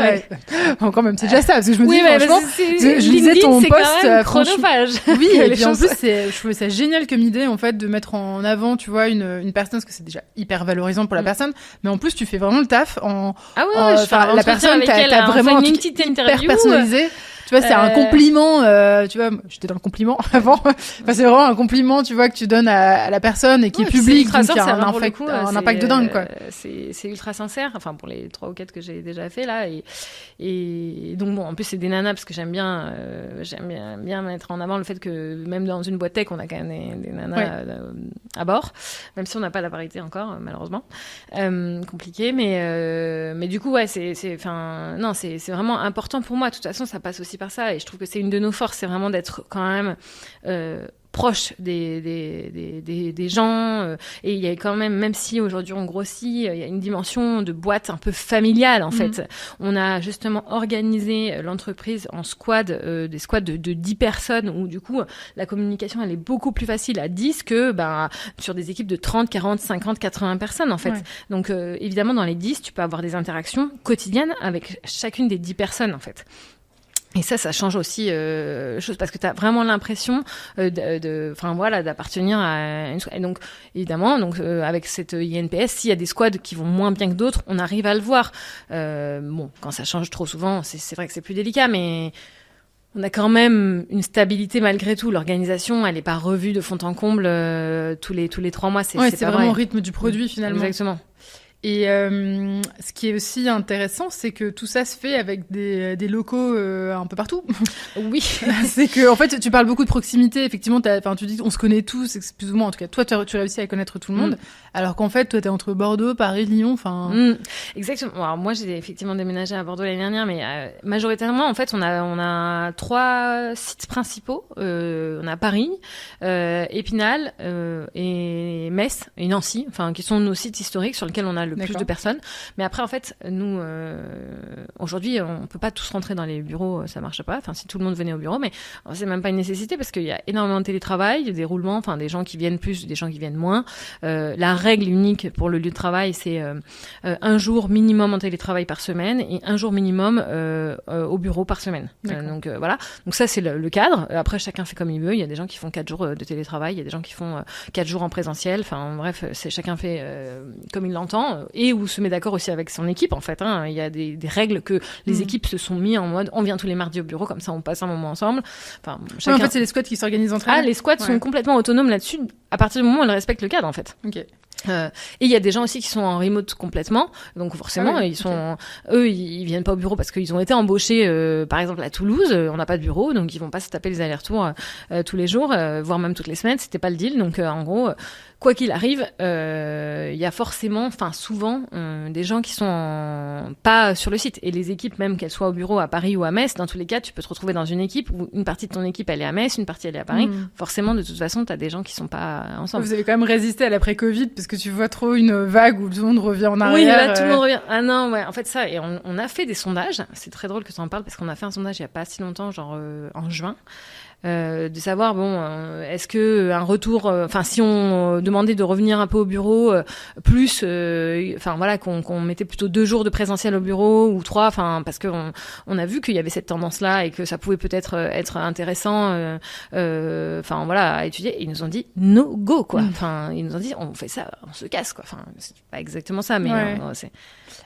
Encore même, c'est déjà ça, parce que je me dis, franchement, je lisais ton post chronophage. Oui, et puis en plus, je trouvais ça génial comme idée, en fait, de mettre en avant, tu vois, une personne, parce que c'est déjà hyper valorisant pour la personne, mais en plus, tu fais vraiment le taf la personne, t'as vraiment un truc hyper personnalisé. Tu vois, c'est un compliment, tu vois, j'étais dans le compliment avant. Enfin, c'est vraiment un compliment, tu vois, que tu donnes à la personne et qui est public, donc il y a un impact de dingue, quoi. C'est ultra sincère, enfin, pour les 3 ou 4 que j'ai déjà fait, là, et donc bon, en plus, c'est des nanas, parce que j'aime bien mettre en avant le fait que même dans une boîte tech, on a quand même des nanas à bord, même si on n'a pas la parité encore, malheureusement. Compliqué, mais du coup, ouais, c'est vraiment important pour moi. De toute façon, ça passe aussi par ça, et je trouve que c'est une de nos forces, c'est vraiment d'être quand même proche des gens, et il y a quand même si aujourd'hui on grossit, il y a une dimension de boîte un peu familiale en fait. On a justement organisé l'entreprise en squad, des squads de 10 personnes où du coup la communication elle est beaucoup plus facile à 10 que sur des équipes de 30, 40, 50, 80 personnes en fait. Ouais. Donc évidemment dans les 10 tu peux avoir des interactions quotidiennes avec chacune des 10 personnes en fait. Et ça change aussi chose parce que tu as vraiment l'impression d'appartenir à une squad. Et donc évidemment avec cette INPS, s'il y a des squads qui vont moins bien que d'autres, on arrive à le voir. Quand ça change trop souvent, c'est vrai que c'est plus délicat, mais on a quand même une stabilité malgré tout. L'organisation, elle est pas revue de fond en comble tous les 3 mois. C'est vraiment au rythme du produit finalement. Exactement. Et ce qui est aussi intéressant, c'est que tout ça se fait avec des locaux un peu partout. Oui. C'est que en fait, tu parles beaucoup de proximité. Effectivement, tu dis on se connaît tous, plus ou moins. En tout cas, toi, tu réussis à connaître tout le monde, alors qu'en fait, toi, t'es entre Bordeaux, Paris, Lyon. Exactement. Alors moi, j'ai effectivement déménagé à Bordeaux l'année dernière, mais majoritairement, en fait, on a 3 sites principaux. On a Paris, Épinal et Metz et Nancy, qui sont nos sites historiques sur lesquels on a le plus de personnes. Mais après, en fait, nous, aujourd'hui, on peut pas tous rentrer dans les bureaux, ça marche pas. Si tout le monde venait au bureau, mais c'est même pas une nécessité parce qu'il y a énormément de télétravail, des roulements, des gens qui viennent plus, des gens qui viennent moins. La règle unique pour le lieu de travail, c'est 1 jour minimum en télétravail par semaine et 1 jour minimum au bureau par semaine. Donc voilà. Donc ça, c'est le cadre. Après, chacun fait comme il veut. Il y a des gens qui font 4 jours de télétravail, il y a des gens qui font 4 jours en présentiel. Bref, chacun fait comme il l'entend. Et où se met d'accord aussi avec son équipe en fait. Il y a des règles que les équipes se sont mis en mode on vient tous les mardis au bureau, comme ça on passe un moment ensemble. Chacun... en fait c'est les squads qui s'organisent entre eux. Les squads sont complètement autonomes là-dessus à partir du moment où ils respectent le cadre en fait. Ok. Et il y a des gens aussi qui sont en remote complètement, donc forcément eux ils viennent pas au bureau parce qu'ils ont été embauchés par exemple à Toulouse, on n'a pas de bureau donc ils vont pas se taper les allers-retours tous les jours, voire même toutes les semaines, c'était pas le deal. Donc en gros quoi qu'il arrive, il y a forcément, souvent des gens qui sont pas sur le site, et les équipes même qu'elles soient au bureau à Paris ou à Metz, dans tous les cas tu peux te retrouver dans une équipe où une partie de ton équipe elle est à Metz, une partie elle est à Paris. Forcément de toute façon t'as des gens qui sont pas ensemble. Vous avez quand même résisté à l'après-Covid parce que tu vois trop une vague où tout le monde revient en arrière. Oui, là, tout le monde revient. Ah non, ouais. En fait, ça, et on a fait des sondages. C'est très drôle que tu en parles parce qu'on a fait un sondage il y a pas si longtemps, genre en juin. De savoir est-ce que un retour si on demandait de revenir un peu au bureau plus qu'on mettait plutôt 2 jours de présentiel au bureau ou 3 parce que on a vu qu'il y avait cette tendance là et que ça pouvait peut-être être intéressant à étudier, et ils nous ont dit no go quoi. Ils nous ont dit on fait ça, on se casse quoi. C'est pas exactement ça, mais c'est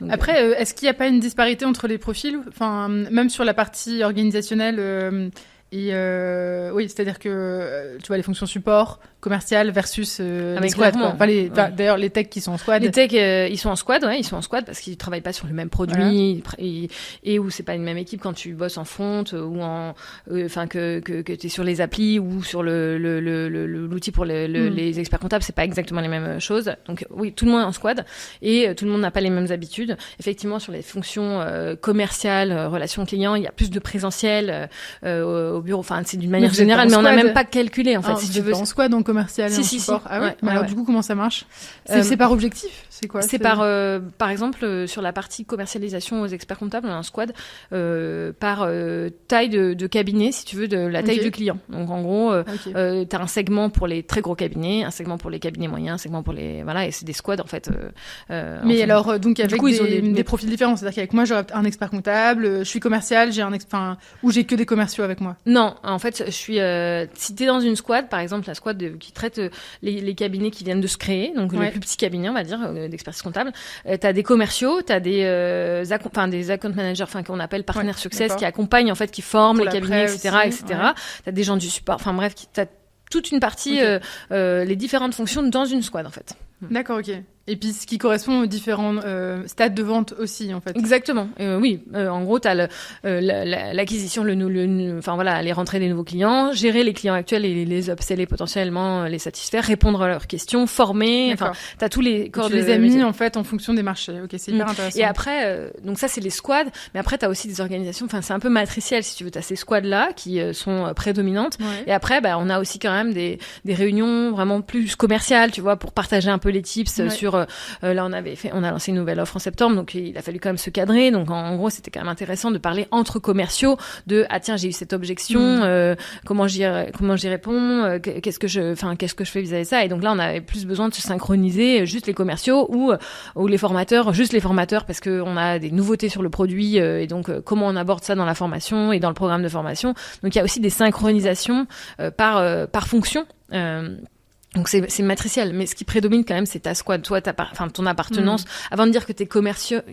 donc, après est-ce qu'il y a pas une disparité entre les profils, même sur la partie organisationnelle et oui, c'est-à-dire que tu vois les fonctions support, commercial versus les squads. D'ailleurs les techs qui sont en squad. Les techs ils sont en squad, ils sont en squad parce qu'ils travaillent pas sur le même produit et où c'est pas une même équipe quand tu bosses en front ou en que t'es sur les applis ou sur l'outil pour les experts comptables, c'est pas exactement les mêmes choses. Donc oui, tout le monde est en squad et tout le monde n'a pas les mêmes habitudes. Effectivement, sur les fonctions commerciales, relations clients, il y a plus de présentiel au bureau, c'est d'une manière générale, mais on n'a même pas calculé en fait. Si tu veux, en squad, en commercial, en support. Ah ouais. Alors du coup, comment ça marche ? C'est par objectif ? C'est quoi ? C'est par exemple sur la partie commercialisation aux experts comptables, on a un squad par taille de cabinet, si tu veux, de la taille du client. Donc en gros, t'as un segment pour les très gros cabinets, un segment pour les cabinets moyens, un segment pour les et c'est des squads en fait. Mais alors donc avec ils ont des profils différents, c'est-à-dire qu'avec moi j'aurais un expert comptable, je suis commercial, j'ai ou j'ai que des commerciaux avec moi. Non, en fait, je suis si t'es dans une squad, par exemple la squad qui traite les cabinets qui viennent de se créer, donc les plus petits cabinets, on va dire, d'expertise comptable, t'as des commerciaux, t'as des account managers, qu'on appelle partenaires success, qui accompagnent en fait, qui forment les cabinets, etc. T'as des gens du support, t'as toute une partie, les différentes fonctions dans une squad en fait. D'accord, ok. Et puis ce qui correspond aux différents stades de vente aussi, en fait. Exactement. Oui, en gros, tu as l'acquisition, enfin voilà, les rentrées des nouveaux clients, gérer les clients actuels et les upseller potentiellement, les satisfaire, répondre à leurs questions, former. Enfin, tu as tous les corps tu les as mis en fait en fonction des marchés. Ok, c'est hyper intéressant. Et après, donc ça c'est les squads, mais après tu as aussi des organisations. Enfin, c'est un peu matriciel si tu veux. Tu as ces squads là qui sont prédominantes. Ouais. Et après, on a aussi quand même des réunions vraiment plus commerciales, tu vois, pour partager un peu les tips sur. Là, on a lancé une nouvelle offre en septembre, donc il a fallu quand même se cadrer. Donc en gros, c'était quand même intéressant de parler entre commerciaux de tiens, j'ai eu cette objection, comment j'y réponds, qu'est-ce que je fais vis-à-vis de ça. Et donc là, on avait plus besoin de se synchroniser, juste les commerciaux ou les formateurs, juste les formateurs, parce que on a des nouveautés sur le produit et donc comment on aborde ça dans la formation et dans le programme de formation. Donc il y a aussi des synchronisations par fonction. Donc c'est matriciel, mais ce qui prédomine quand même, c'est ta squad, toi, ton appartenance. Avant de dire que t'es commercial,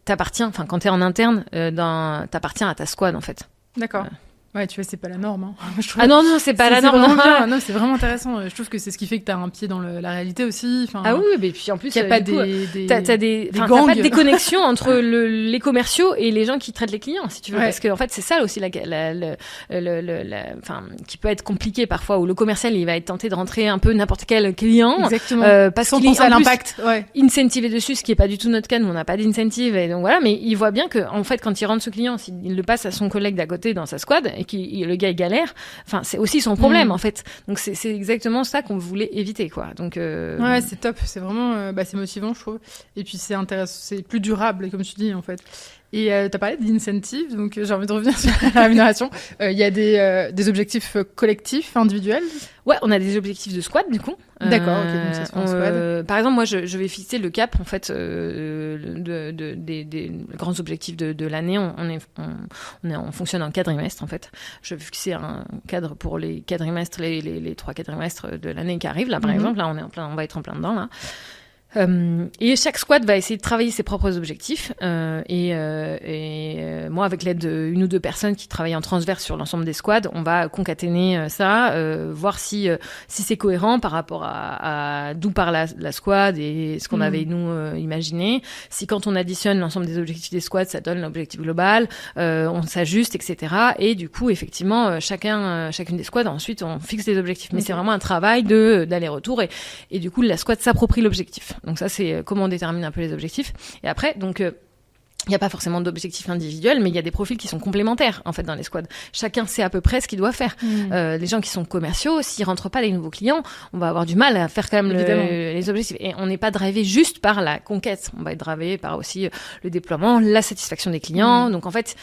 t'appartiens. Enfin, quand t'es en interne, t'appartiens à ta squad en fait. D'accord. Ouais, tu vois, c'est pas la norme. Hein. Ah non, c'est pas la norme. Non, c'est vraiment intéressant. Je trouve que c'est ce qui fait que t'as un pied dans la réalité aussi. Enfin, ah oui, mais puis en plus, il y a pas t'as pas de déconnexion entre les commerciaux et les gens qui traitent les clients, si tu veux, parce que en fait, c'est ça aussi qui peut être compliqué parfois, où le commercial il va être tenté de rentrer un peu n'importe quel client, exactement, parce qu'il pense à l'impact, incentivé dessus, ce qui est pas du tout notre cas. Nous, on n'a pas d'incentive, et donc voilà. Mais il voit bien que en fait, quand il rentre ce client, s'il le passe à son collègue d'à côté dans sa squad et le gars il galère, enfin c'est aussi son problème en fait. Donc c'est exactement ça qu'on voulait éviter quoi. Donc ouais, c'est top, c'est vraiment c'est motivant je trouve. Et puis c'est intéressant, c'est plus durable comme tu dis en fait. Et t'as parlé d'incentive, donc j'ai envie de revenir sur la rémunération. Il y a des objectifs collectifs, individuels. Ouais, on a des objectifs de squad du coup. D'accord, ok, donc c'est en squad. Par exemple, moi, je vais fixer le cap en fait des grands objectifs de l'année. On fonctionne en quadrimestre en fait. Je vais fixer un cadre pour les quadrimestres, les 3 quadrimestres de l'année qui arrivent. Là, par exemple, là, on va être en plein dedans là. Et chaque squad va essayer de travailler ses propres objectifs et moi avec l'aide d'une ou deux personnes qui travaillent en transverse sur l'ensemble des squads, on va concaténer ça, voir si c'est cohérent par rapport à d'où part la squad et ce qu'on avait nous imaginé. Si quand on additionne l'ensemble des objectifs des squads, ça donne l'objectif global, on s'ajuste, etc. Et du coup effectivement chacune des squads ensuite on fixe des objectifs. Mais c'est vraiment un travail d'aller-retour et du coup la squad s'approprie l'objectif. Donc ça, c'est comment on détermine un peu les objectifs. Et après, donc, il n'y a pas forcément d'objectifs individuels, mais il y a des profils qui sont complémentaires, en fait, dans les squads. Chacun sait à peu près ce qu'il doit faire. Les gens qui sont commerciaux, s'ils rentrent pas les nouveaux clients, on va avoir du mal à faire quand même les objectifs. Et on n'est pas drivé juste par la conquête. On va être drivé par aussi le déploiement, la satisfaction des clients. Donc, en fait,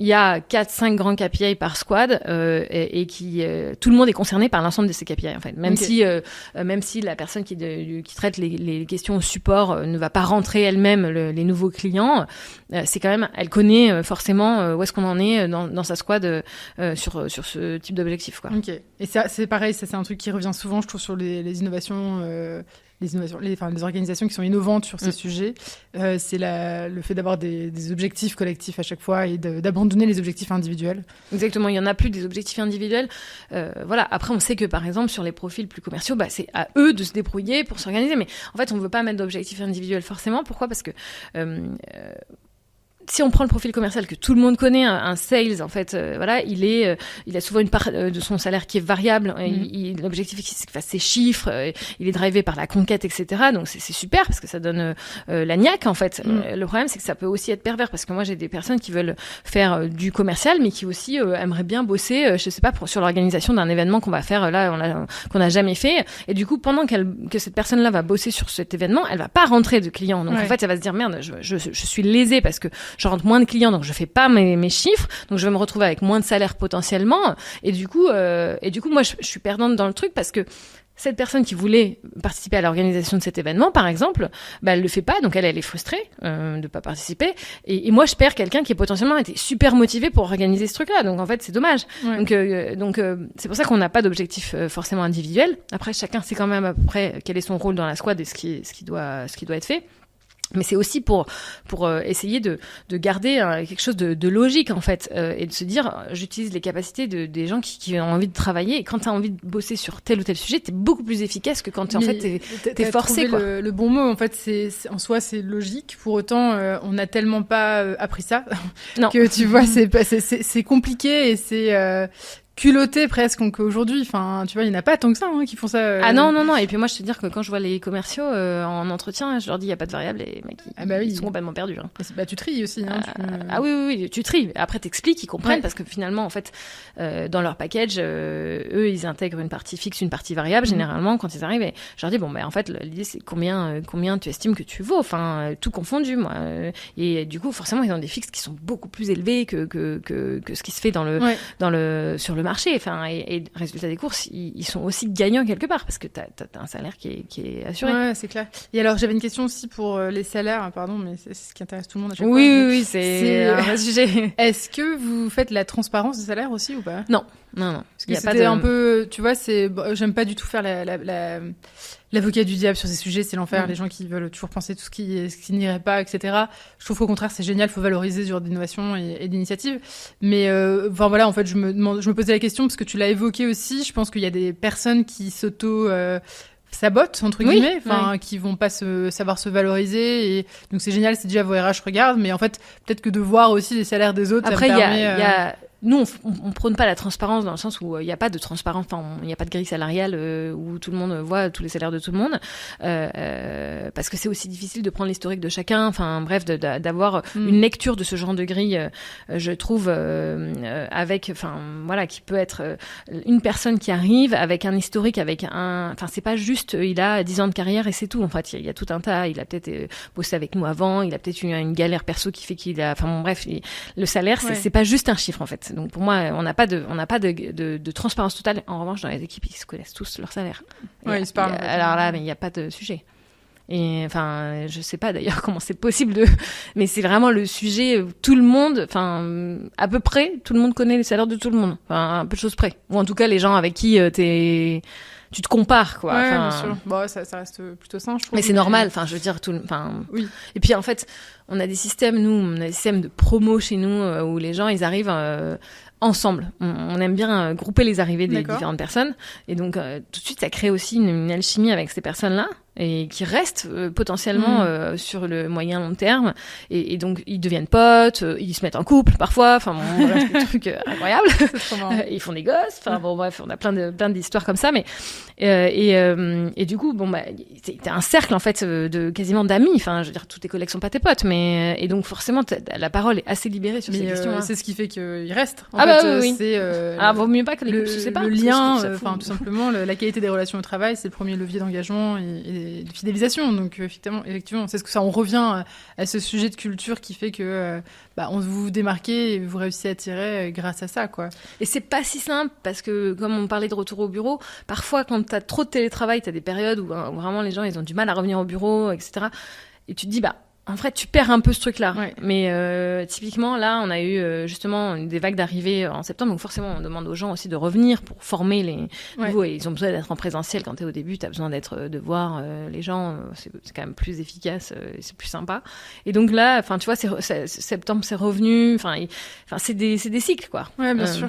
il y a 4-5 grands KPI par squad et qui tout le monde est concerné par l'ensemble de ces KPI en fait. Même si la personne qui traite les questions au support ne va pas rentrer elle-même les nouveaux clients, c'est quand même elle connaît forcément où est-ce qu'on en est dans sa squad sur ce type d'objectif quoi. OK. Et ça c'est pareil, ça c'est un truc qui revient souvent je trouve sur les innovations les organisations qui sont innovantes sur ces sujets, c'est le fait d'avoir des objectifs collectifs à chaque fois et d'abandonner les objectifs individuels. Exactement, il y en a plus des objectifs individuels. Voilà. Après, on sait que par exemple sur les profils plus commerciaux, c'est à eux de se débrouiller pour s'organiser. Mais en fait, on veut pas mettre d'objectifs individuels forcément. Pourquoi ? Parce que si on prend le profil commercial que tout le monde connaît, un sales, en fait, voilà, il a souvent une part de son salaire qui est variable. L'objectif, c'est qu'il fasse ses chiffres. Il est drivé par la conquête, etc. Donc, c'est super parce que ça donne la niaque, en fait. Le problème, c'est que ça peut aussi être pervers parce que moi, j'ai des personnes qui veulent faire du commercial, mais qui aussi aimeraient bien bosser, je sais pas, sur l'organisation d'un événement qu'on va faire là, qu'on n'a jamais fait. Et du coup, pendant que cette personne-là va bosser sur cet événement, elle va pas rentrer de clients. Donc, en fait, elle va se dire, merde, je suis lésée parce que je rentre moins de clients, donc je fais pas mes chiffres, donc je vais me retrouver avec moins de salaire potentiellement, et du coup moi je suis perdante dans le truc parce que cette personne qui voulait participer à l'organisation de cet événement, par exemple, elle le fait pas, donc elle est frustrée de pas participer, et moi je perds quelqu'un qui potentiellement été super motivé pour organiser ce truc-là, donc en fait c'est dommage. Donc c'est pour ça qu'on n'a pas d'objectif forcément individuel. Après chacun sait quand même à peu près quel est son rôle dans la squad et ce qui doit être fait. Mais c'est aussi pour essayer de garder quelque chose de logique en fait, et de se dire j'utilise les capacités des gens qui ont envie de travailler, et quand tu as envie de bosser sur tel ou tel sujet, t'es beaucoup plus efficace que quand en fait t'es forcé quoi. Le bon mot en fait, c'est en soi c'est logique, pour autant on n'a tellement pas appris ça que tu vois c'est compliqué et c'est culotté presque qu'aujourd'hui, enfin tu vois, il n'y en a pas tant que ça qui font ça. Ah non, et puis moi je te dire que quand je vois les commerciaux en entretien, je leur dis il y a pas de variable, et les mecs ils sont complètement perdus. Bah tu tries aussi. Ah oui, tu tries. Après t'expliques, ils comprennent parce que finalement en fait dans leur package, eux ils intègrent une partie fixe, une partie variable généralement quand ils arrivent, et je leur dis bon en fait l'idée c'est combien tu estimes que tu vaux, enfin tout confondu moi, et du coup forcément ils ont des fixes qui sont beaucoup plus élevés que ce qui se fait sur le marché, enfin et résultat des courses ils sont aussi gagnants quelque part parce que t'as un salaire qui est assuré. Ouais, c'est clair. Et alors j'avais une question aussi pour les salaires, pardon, mais c'est ce qui intéresse tout le monde à chaque fois. Oui, c'est un vrai sujet. Est-ce que vous faites la transparence des salaires aussi ou pas? Non. Parce que c'était un peu, tu vois, j'aime pas du tout faire l'avocat du diable sur ces sujets, c'est l'enfer. Les gens qui veulent toujours penser tout ce qui n'irait pas, etc. Je trouve qu'au contraire, c'est génial, faut valoriser ce genre d'innovation et d'initiative. Mais, enfin voilà, en fait, je me posais la question parce que tu, l'as évoqué aussi. Je pense qu'il y a des personnes qui sabotent entre guillemets, qui vont pas savoir se valoriser, et donc c'est génial, c'est déjà vos RH regardent, mais en fait, peut-être que de voir aussi les salaires des autres, après, ça me permet, nous, on prône pas la transparence dans le sens où il n'y a pas de transparence, enfin, il n'y a pas de grille salariale où tout le monde voit tous les salaires de tout le monde, parce que c'est aussi difficile de prendre l'historique de chacun, enfin, bref, d'avoir une lecture de ce genre de grille, je trouve, avec, enfin, voilà, qui peut être une personne qui arrive avec un historique, enfin, c'est pas juste, il a 10 ans de carrière et c'est tout, en fait, il y a tout un tas, il a peut-être bossé avec nous avant, il a peut-être eu une galère perso qui fait qu'il a, enfin, bon, bref, le salaire, c'est pas juste un chiffre, en fait. Donc pour moi, on n'a pas de transparence totale. En revanche, dans les équipes, ils se connaissent tous leur salaire. Ouais, ils se parlent. Alors là, mais il n'y a pas de sujet. Et enfin, je sais pas d'ailleurs comment c'est possible mais c'est vraiment le sujet où tout le monde, enfin, à peu près, tout le monde connaît les salaires de tout le monde. Enfin, un peu de choses près. Ou en tout cas, les gens avec qui tu te compares, quoi. Ouais, bien sûr. Bon, ça reste plutôt sain, je trouve. Mais c'est normal, enfin, je veux dire, oui. Et puis, en fait, on a des systèmes de promo chez nous, où les gens, ils arrivent, ensemble. On aime bien grouper les arrivées des différentes personnes. Et donc, tout de suite, ça crée aussi une alchimie avec ces personnes-là, et qui restent potentiellement sur le moyen long terme, et donc ils deviennent potes, ils se mettent en couple parfois, enfin bon, voilà, c'est des trucs incroyables. Ils font des gosses, enfin bon, bref, on a plein d'histoires comme ça, mais et du coup bon, bah t'as un cercle en fait de quasiment d'amis, enfin je veux dire, tous tes collègues sont pas tes potes, mais et donc forcément la parole est assez libérée sur ces questions. C'est ce qui fait qu'ils restent. Oui. C'est alors vaut mieux pas que les couples se séparent, le lien, enfin tout simplement la qualité des relations au travail, c'est le premier levier d'engagement et de fidélisation. Donc effectivement, c'est ce que ça, on revient à ce sujet de culture qui fait que on vous démarquez et vous réussissez à tirer grâce à ça, quoi. Et c'est pas si simple parce que comme on parlait de retour au bureau, parfois quand t'as trop de télétravail, t'as des périodes où vraiment les gens ils ont du mal à revenir au bureau, etc. Et tu te dis en fait, tu perds un peu ce truc-là. Ouais. Mais typiquement, là, on a eu justement des vagues d'arrivée en septembre. Donc forcément, on demande aux gens aussi de revenir pour former les nouveaux. Et ils ont besoin d'être en présentiel. Quand t'es au début, t'as besoin de voir les gens. C'est quand même plus efficace, et c'est plus sympa. Et donc là, enfin, tu vois, septembre, c'est revenu. Enfin, c'est des cycles, quoi. Ouais, bien sûr.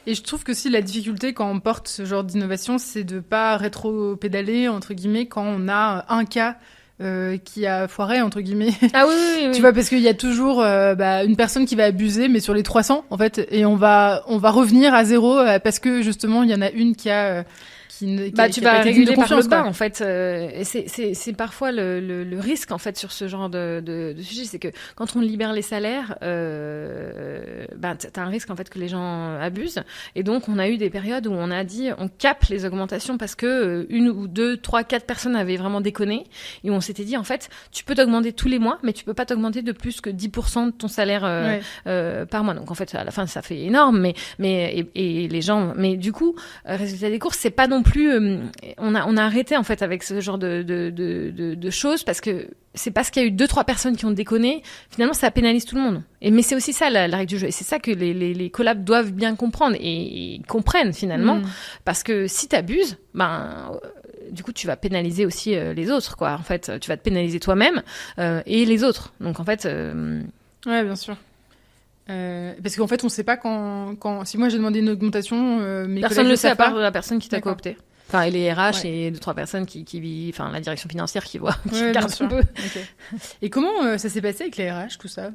Et je trouve que si la difficulté quand on porte ce genre d'innovation, c'est de pas rétro-pédaler, entre guillemets, quand on a un cas qui a foiré, entre guillemets. Ah oui. Tu vois, parce qu'il y a toujours une personne qui va abuser, mais sur les 300, en fait, et on va revenir à zéro parce que justement, il y en a une qui a... tu vas réguler par le bas, en fait. Et c'est parfois le risque, en fait, sur ce genre de sujet, c'est que quand on libère les salaires, t'as un risque, en fait, que les gens abusent. Et donc, on a eu des périodes où on a dit, on capte les augmentations parce que 1 ou 2, 3, 4 personnes avaient vraiment déconné. Et on s'était dit, en fait, tu peux t'augmenter tous les mois, mais tu peux pas t'augmenter de plus que 10% de ton salaire par mois. Donc, en fait, à la fin, ça fait énorme, mais les gens, mais du coup, résultat des courses, c'est pas non plus on a arrêté en fait avec ce genre de choses parce que c'est parce qu'il y a eu 2-3 personnes qui ont déconné, finalement ça pénalise tout le monde. Mais c'est aussi ça la règle du jeu, et c'est ça que les collabs doivent bien comprendre et comprennent finalement, parce que si t'abuses, du coup, tu vas pénaliser aussi les autres, quoi. En fait, tu vas te pénaliser toi-même et les autres. Donc, en fait... Ouais, bien sûr. Parce qu'en fait, on ne sait pas si moi j'ai demandé une augmentation, mes personne ne le sait à part pas. la personne qui t'a D'accord. coopté. Enfin, et les RH et 2-3 personnes qui enfin, la direction financière qui voit, qui Ouais, regarde un peu. Okay. Et comment ça s'est passé avec les RH, tout ça?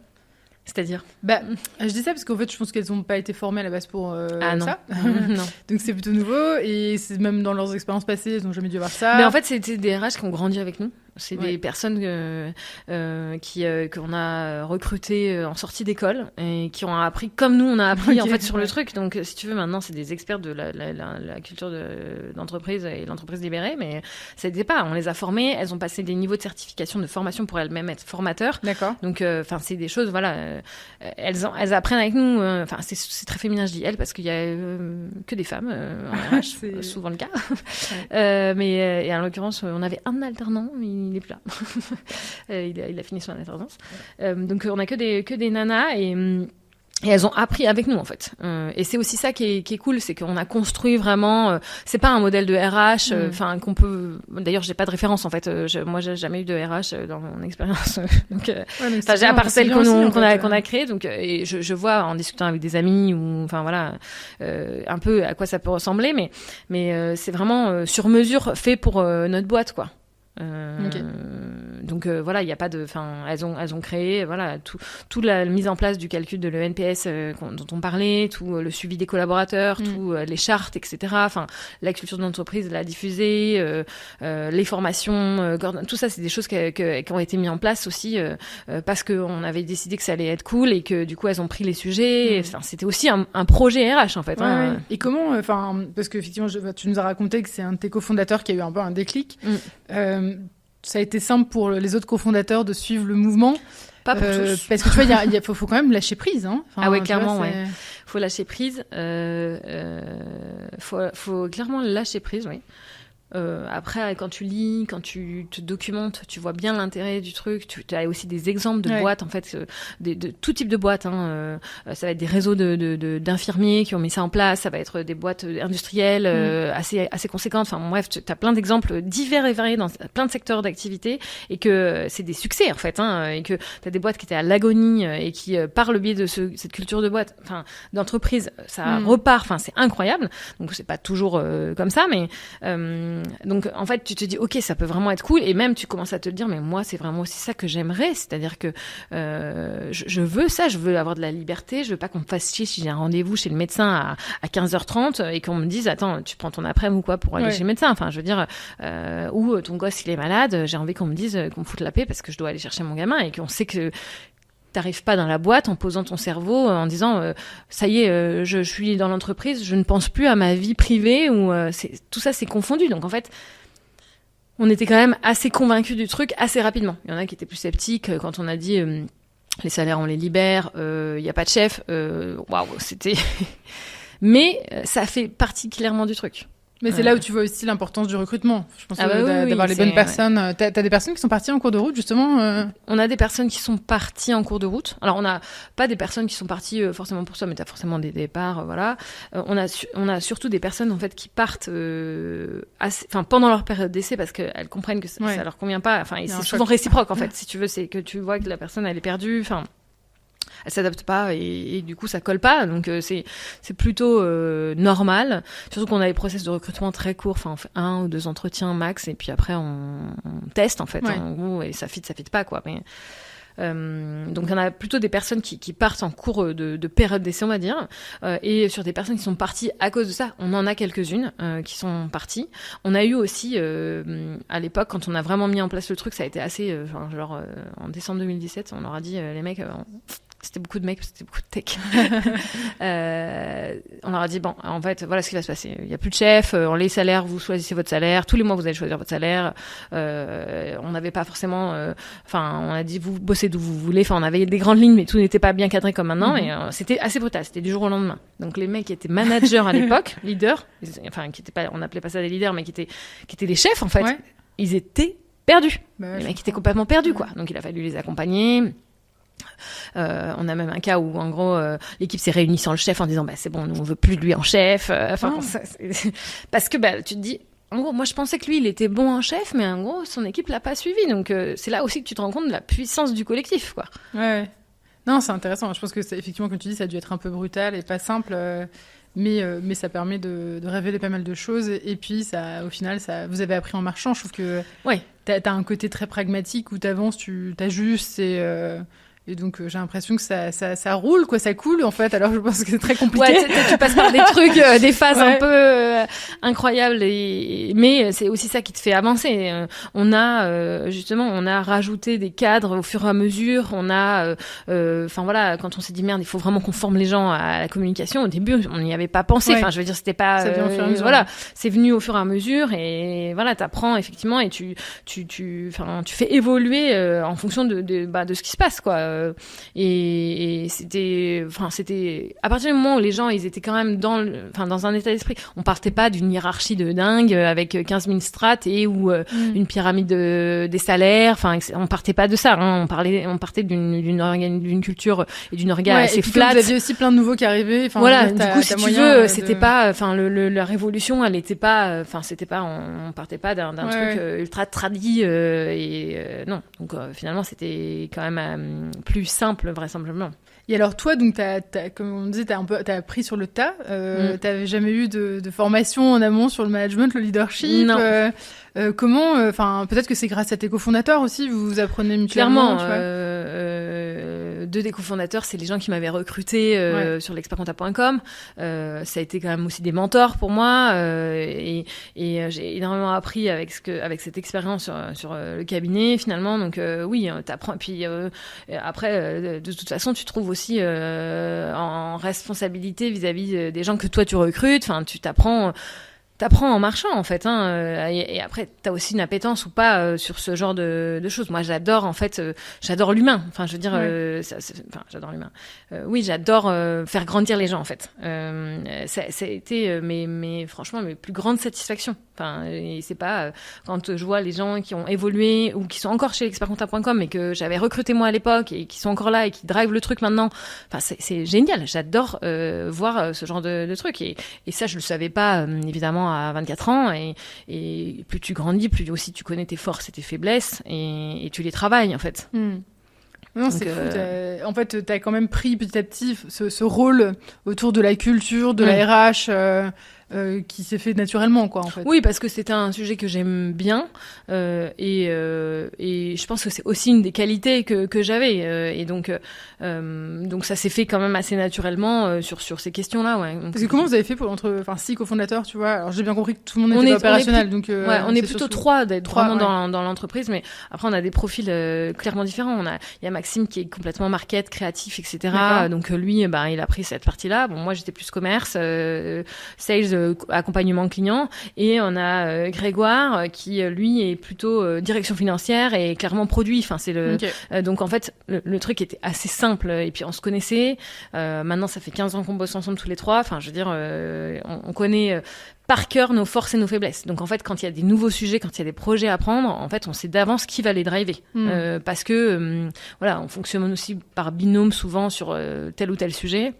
C'est-à-dire? Je dis ça parce qu'en fait, je pense qu'elles n'ont pas été formées à la base pour non. ça. Non. Donc c'est plutôt nouveau et c'est même dans leurs expériences passées, elles n'ont jamais dû voir ça. Mais en fait, c'était des RH qui ont grandi avec nous. C'est Ouais. des personnes qu'on a recrutées en sortie d'école et qui ont appris comme nous on a appris en fait sur le truc. Donc si tu veux, maintenant c'est des experts de la culture d'entreprise et l'entreprise libérée, mais ça n'était pas. On les a formées, elles ont passé des niveaux de certification, de formation pour elles-mêmes être formateurs. D'accord. Donc c'est des choses, voilà, elles apprennent avec nous. Enfin c'est très féminin, je dis elles parce qu'il y a que des femmes en RH, c'est souvent le cas. Ouais. Et en l'occurrence, on avait un alternant, mais il n'est plus là. Il a fini son alternance. Donc on a que des nanas et elles ont appris avec nous en fait. Et c'est aussi ça qui est cool, c'est qu'on a construit vraiment. C'est pas un modèle de RH, enfin qu'on peut. D'ailleurs, j'ai pas de référence en fait. Moi, j'ai jamais eu de RH dans mon expérience. Donc, j'ai à part celle qu'on a créée. Donc, et je vois en discutant avec des amis ou enfin voilà, un peu à quoi ça peut ressembler, mais c'est vraiment sur mesure fait pour notre boîte quoi. Okay. Donc voilà, il y a pas de, enfin elles ont créé voilà toute la mise en place du calcul de l'ENPS dont on parlait, tout le suivi des collaborateurs, tout les chartes, etc. Enfin la culture de l'entreprise, la diffuser, les formations, tout ça c'est des choses qui ont été mises en place aussi parce qu'on avait décidé que ça allait être cool et que du coup elles ont pris les sujets. Enfin c'était aussi un projet RH en fait. Ouais, ouais. Et comment, enfin parce qu'effectivement tu nous as raconté que c'est un de tes cofondateurs qui a eu un peu un déclic. Ça a été simple pour les autres cofondateurs de suivre le mouvement. Pas pour tous. Parce que tu vois, il faut quand même lâcher prise. Hein. Enfin, ah ouais, clairement, ouais. Faut lâcher prise. Faut clairement lâcher prise, oui. Après, quand tu lis, quand tu te documentes, tu vois bien l'intérêt du truc. Tu as aussi des exemples de boîtes, en fait, de tout type de boîtes. Hein. Ça va être des réseaux d'infirmiers qui ont mis ça en place. Ça va être des boîtes industrielles assez conséquentes. Enfin bref, tu as plein d'exemples divers et variés dans plein de secteurs d'activité et que c'est des succès en fait. Hein, et que tu as des boîtes qui étaient à l'agonie et qui, par le biais de cette culture de boîte, enfin d'entreprise, ça repart. Enfin c'est incroyable. Donc c'est pas toujours comme ça, mais donc en fait tu te dis ok ça peut vraiment être cool et même tu commences à te dire mais moi c'est vraiment aussi ça que j'aimerais, c'est-à-dire que je veux ça, je veux avoir de la liberté, je veux pas qu'on me fasse chier si j'ai un rendez-vous chez le médecin à 15h30 et qu'on me dise attends tu prends ton après-midi ou quoi pour aller chez le médecin, enfin je veux dire ou ton gosse il est malade, j'ai envie qu'on me dise qu'on me foute la paix parce que je dois aller chercher mon gamin et qu'on sait que t'arrives pas dans la boîte en posant ton cerveau en disant ça y est je suis dans l'entreprise, je ne pense plus à ma vie privée ou tout ça c'est confondu. Donc en fait on était quand même assez convaincus du truc assez rapidement. Il y en a qui étaient plus sceptiques quand on a dit les salaires on les libère, il y a pas de chef, waouh c'était mais ça fait partie clairement du truc. Mais c'est là où tu vois aussi l'importance du recrutement. Je pense d'avoir les bonnes personnes. Ouais. T'as des personnes qui sont parties en cours de route, justement On a des personnes qui sont parties en cours de route. Alors, on n'a pas des personnes qui sont parties forcément pour ça, mais t'as forcément des départs, voilà. On a surtout des personnes, en fait, qui partent pendant leur période d'essai parce qu'elles comprennent que ça leur convient pas. Enfin, et c'est souvent réciproque, en fait, si tu veux. C'est que tu vois que la personne, elle est perdue. Enfin... elle s'adapte pas et du coup ça colle pas, donc c'est plutôt normal, surtout qu'on a des process de recrutement très courts, enfin on fait 1 ou 2 entretiens max et puis après on teste en fait en gros, et ça fit pas quoi, mais donc on a plutôt des personnes qui partent en cours de période d'essai on va dire, et sur des personnes qui sont parties à cause de ça, on en a quelques-unes qui sont parties. On a eu aussi à l'époque quand on a vraiment mis en place le truc, ça a été assez en décembre 2017 on leur a dit les mecs c'était beaucoup de mecs, c'était beaucoup de tech. On leur a dit, bon, en fait, voilà ce qui va se passer. Il n'y a plus de chef, les salaires, vous choisissez votre salaire. Tous les mois, vous allez choisir votre salaire. On n'avait pas forcément... on a dit, vous bossez d'où vous voulez. Enfin, on avait des grandes lignes, mais tout n'était pas bien cadré comme maintenant. Et c'était assez brutal. C'était du jour au lendemain. Donc, les mecs qui étaient managers à l'époque, leaders, enfin, qui étaient pas, on n'appelait pas ça des leaders, mais qui étaient les chefs, en fait, ils étaient perdus. Les mecs étaient complètement perdus, quoi. Donc, il a fallu les accompagner. On a même un cas où en gros l'équipe s'est réunie sans le chef en disant bah c'est bon nous on veut plus de lui en chef, parce que tu te dis en gros, moi je pensais que lui il était bon en chef, mais en gros son équipe l'a pas suivi. Donc c'est là aussi que tu te rends compte de la puissance du collectif, quoi. Ouais. Non, c'est intéressant. Je pense que effectivement, comme tu dis, ça a dû être un peu brutal et pas simple. Mais ça permet de révéler pas mal de choses. Et puis, au final, vous avez appris en marchant. Je trouve que t'as un côté très pragmatique où t'avances, tu t'ajustes et donc j'ai l'impression que ça roule, quoi, ça coule en fait. Alors je pense que c'est très compliqué. Ouais, tu passes par des trucs, des phases un peu incroyables, mais c'est aussi ça qui te fait avancer. On a rajouté des cadres au fur et à mesure. Enfin voilà, quand on s'est dit merde, il faut vraiment qu'on forme les gens à la communication. Au début, on n'y avait pas pensé. Enfin, je veux dire, c'était pas. Ça vient au fur et à mesure. Voilà, c'est venu au fur et à mesure et voilà, t'apprends effectivement et tu fais évoluer en fonction de ce qui se passe, quoi. Et c'était à partir du moment où les gens ils étaient quand même dans un état d'esprit. On partait pas d'une hiérarchie de dingue avec 15 000 strates et ou une pyramide des salaires. Enfin, on partait pas de ça. Hein. On partait d'une culture et d'une orga assez flat. Vous aviez aussi plein de nouveaux qui arrivaient. Enfin, voilà. Du coup, si tu veux, c'était pas. Enfin, la révolution, elle était pas. Enfin, c'était pas. On partait pas d'un truc ultra tradi non. Donc finalement, c'était quand même plus simple, vraisemblablement. Et alors toi, donc comme on disait, t'as appris sur le tas. T'avais jamais eu de formation en amont sur le management, le leadership. Non. Comment Enfin, peut-être que c'est grâce à tes cofondateurs aussi, vous apprenez mutuellement. Clairement. Deux des cofondateurs, c'est les gens qui m'avaient recruté sur l'expertcomptable.com. Ça a été quand même aussi des mentors pour moi et j'ai énormément appris avec cette expérience sur le cabinet finalement. Donc oui, t'apprends. Puis après, de toute façon, tu te trouves aussi en responsabilité vis-à-vis des gens que toi tu recrutes. Enfin, tu t'apprends en marchant en fait, hein. Et après t'as aussi une appétence ou pas sur ce genre de choses. Moi j'adore en fait, j'adore l'humain. Enfin je veux dire, j'adore l'humain. Oui, j'adore faire grandir les gens en fait. Ça a été mais franchement mes plus grandes satisfactions. Enfin, et c'est pas quand je vois les gens qui ont évolué ou qui sont encore chez l'expertcomptable.com mais que j'avais recruté moi à l'époque et qui sont encore là et qui drivent le truc maintenant. Enfin c'est génial. J'adore voir ce genre de trucs et ça je le savais pas évidemment à 24 ans et plus tu grandis, plus aussi tu connais tes forces et tes faiblesses et tu les travailles en fait. Non, c'est fou. En fait, t'as quand même pris petit à petit ce rôle autour de la culture, de la RH, qui s'est fait naturellement, quoi, en fait. Oui, parce que c'était un sujet que j'aime bien et je pense que c'est aussi une des qualités que j'avais et donc ça s'est fait quand même assez naturellement sur ces questions-là, ouais. Donc, parce que comment vous avez fait pour 6 cofondateurs, tu vois? Alors j'ai bien compris que tout le monde était opérationnel, donc on est plutôt 3 d'être vraiment dans l'entreprise, mais après on a des profils clairement différents. Il y a Maxime qui est complètement market, créatif, etc. D'accord. Donc lui, il a pris cette partie-là. Bon, moi j'étais plus commerce, sales, accompagnement client, et on a Grégoire qui lui est plutôt direction financière et clairement produit. Enfin c'est donc en fait le truc était assez simple et puis on se connaissait. Maintenant ça fait 15 ans qu'on bosse ensemble tous les 3. Enfin je veux dire on connaît par cœur nos forces et nos faiblesses. Donc en fait, quand il y a des nouveaux sujets, quand il y a des projets à prendre, en fait, on sait d'avance qui va les driver. Parce que on fonctionne aussi par binôme souvent sur tel ou tel sujet.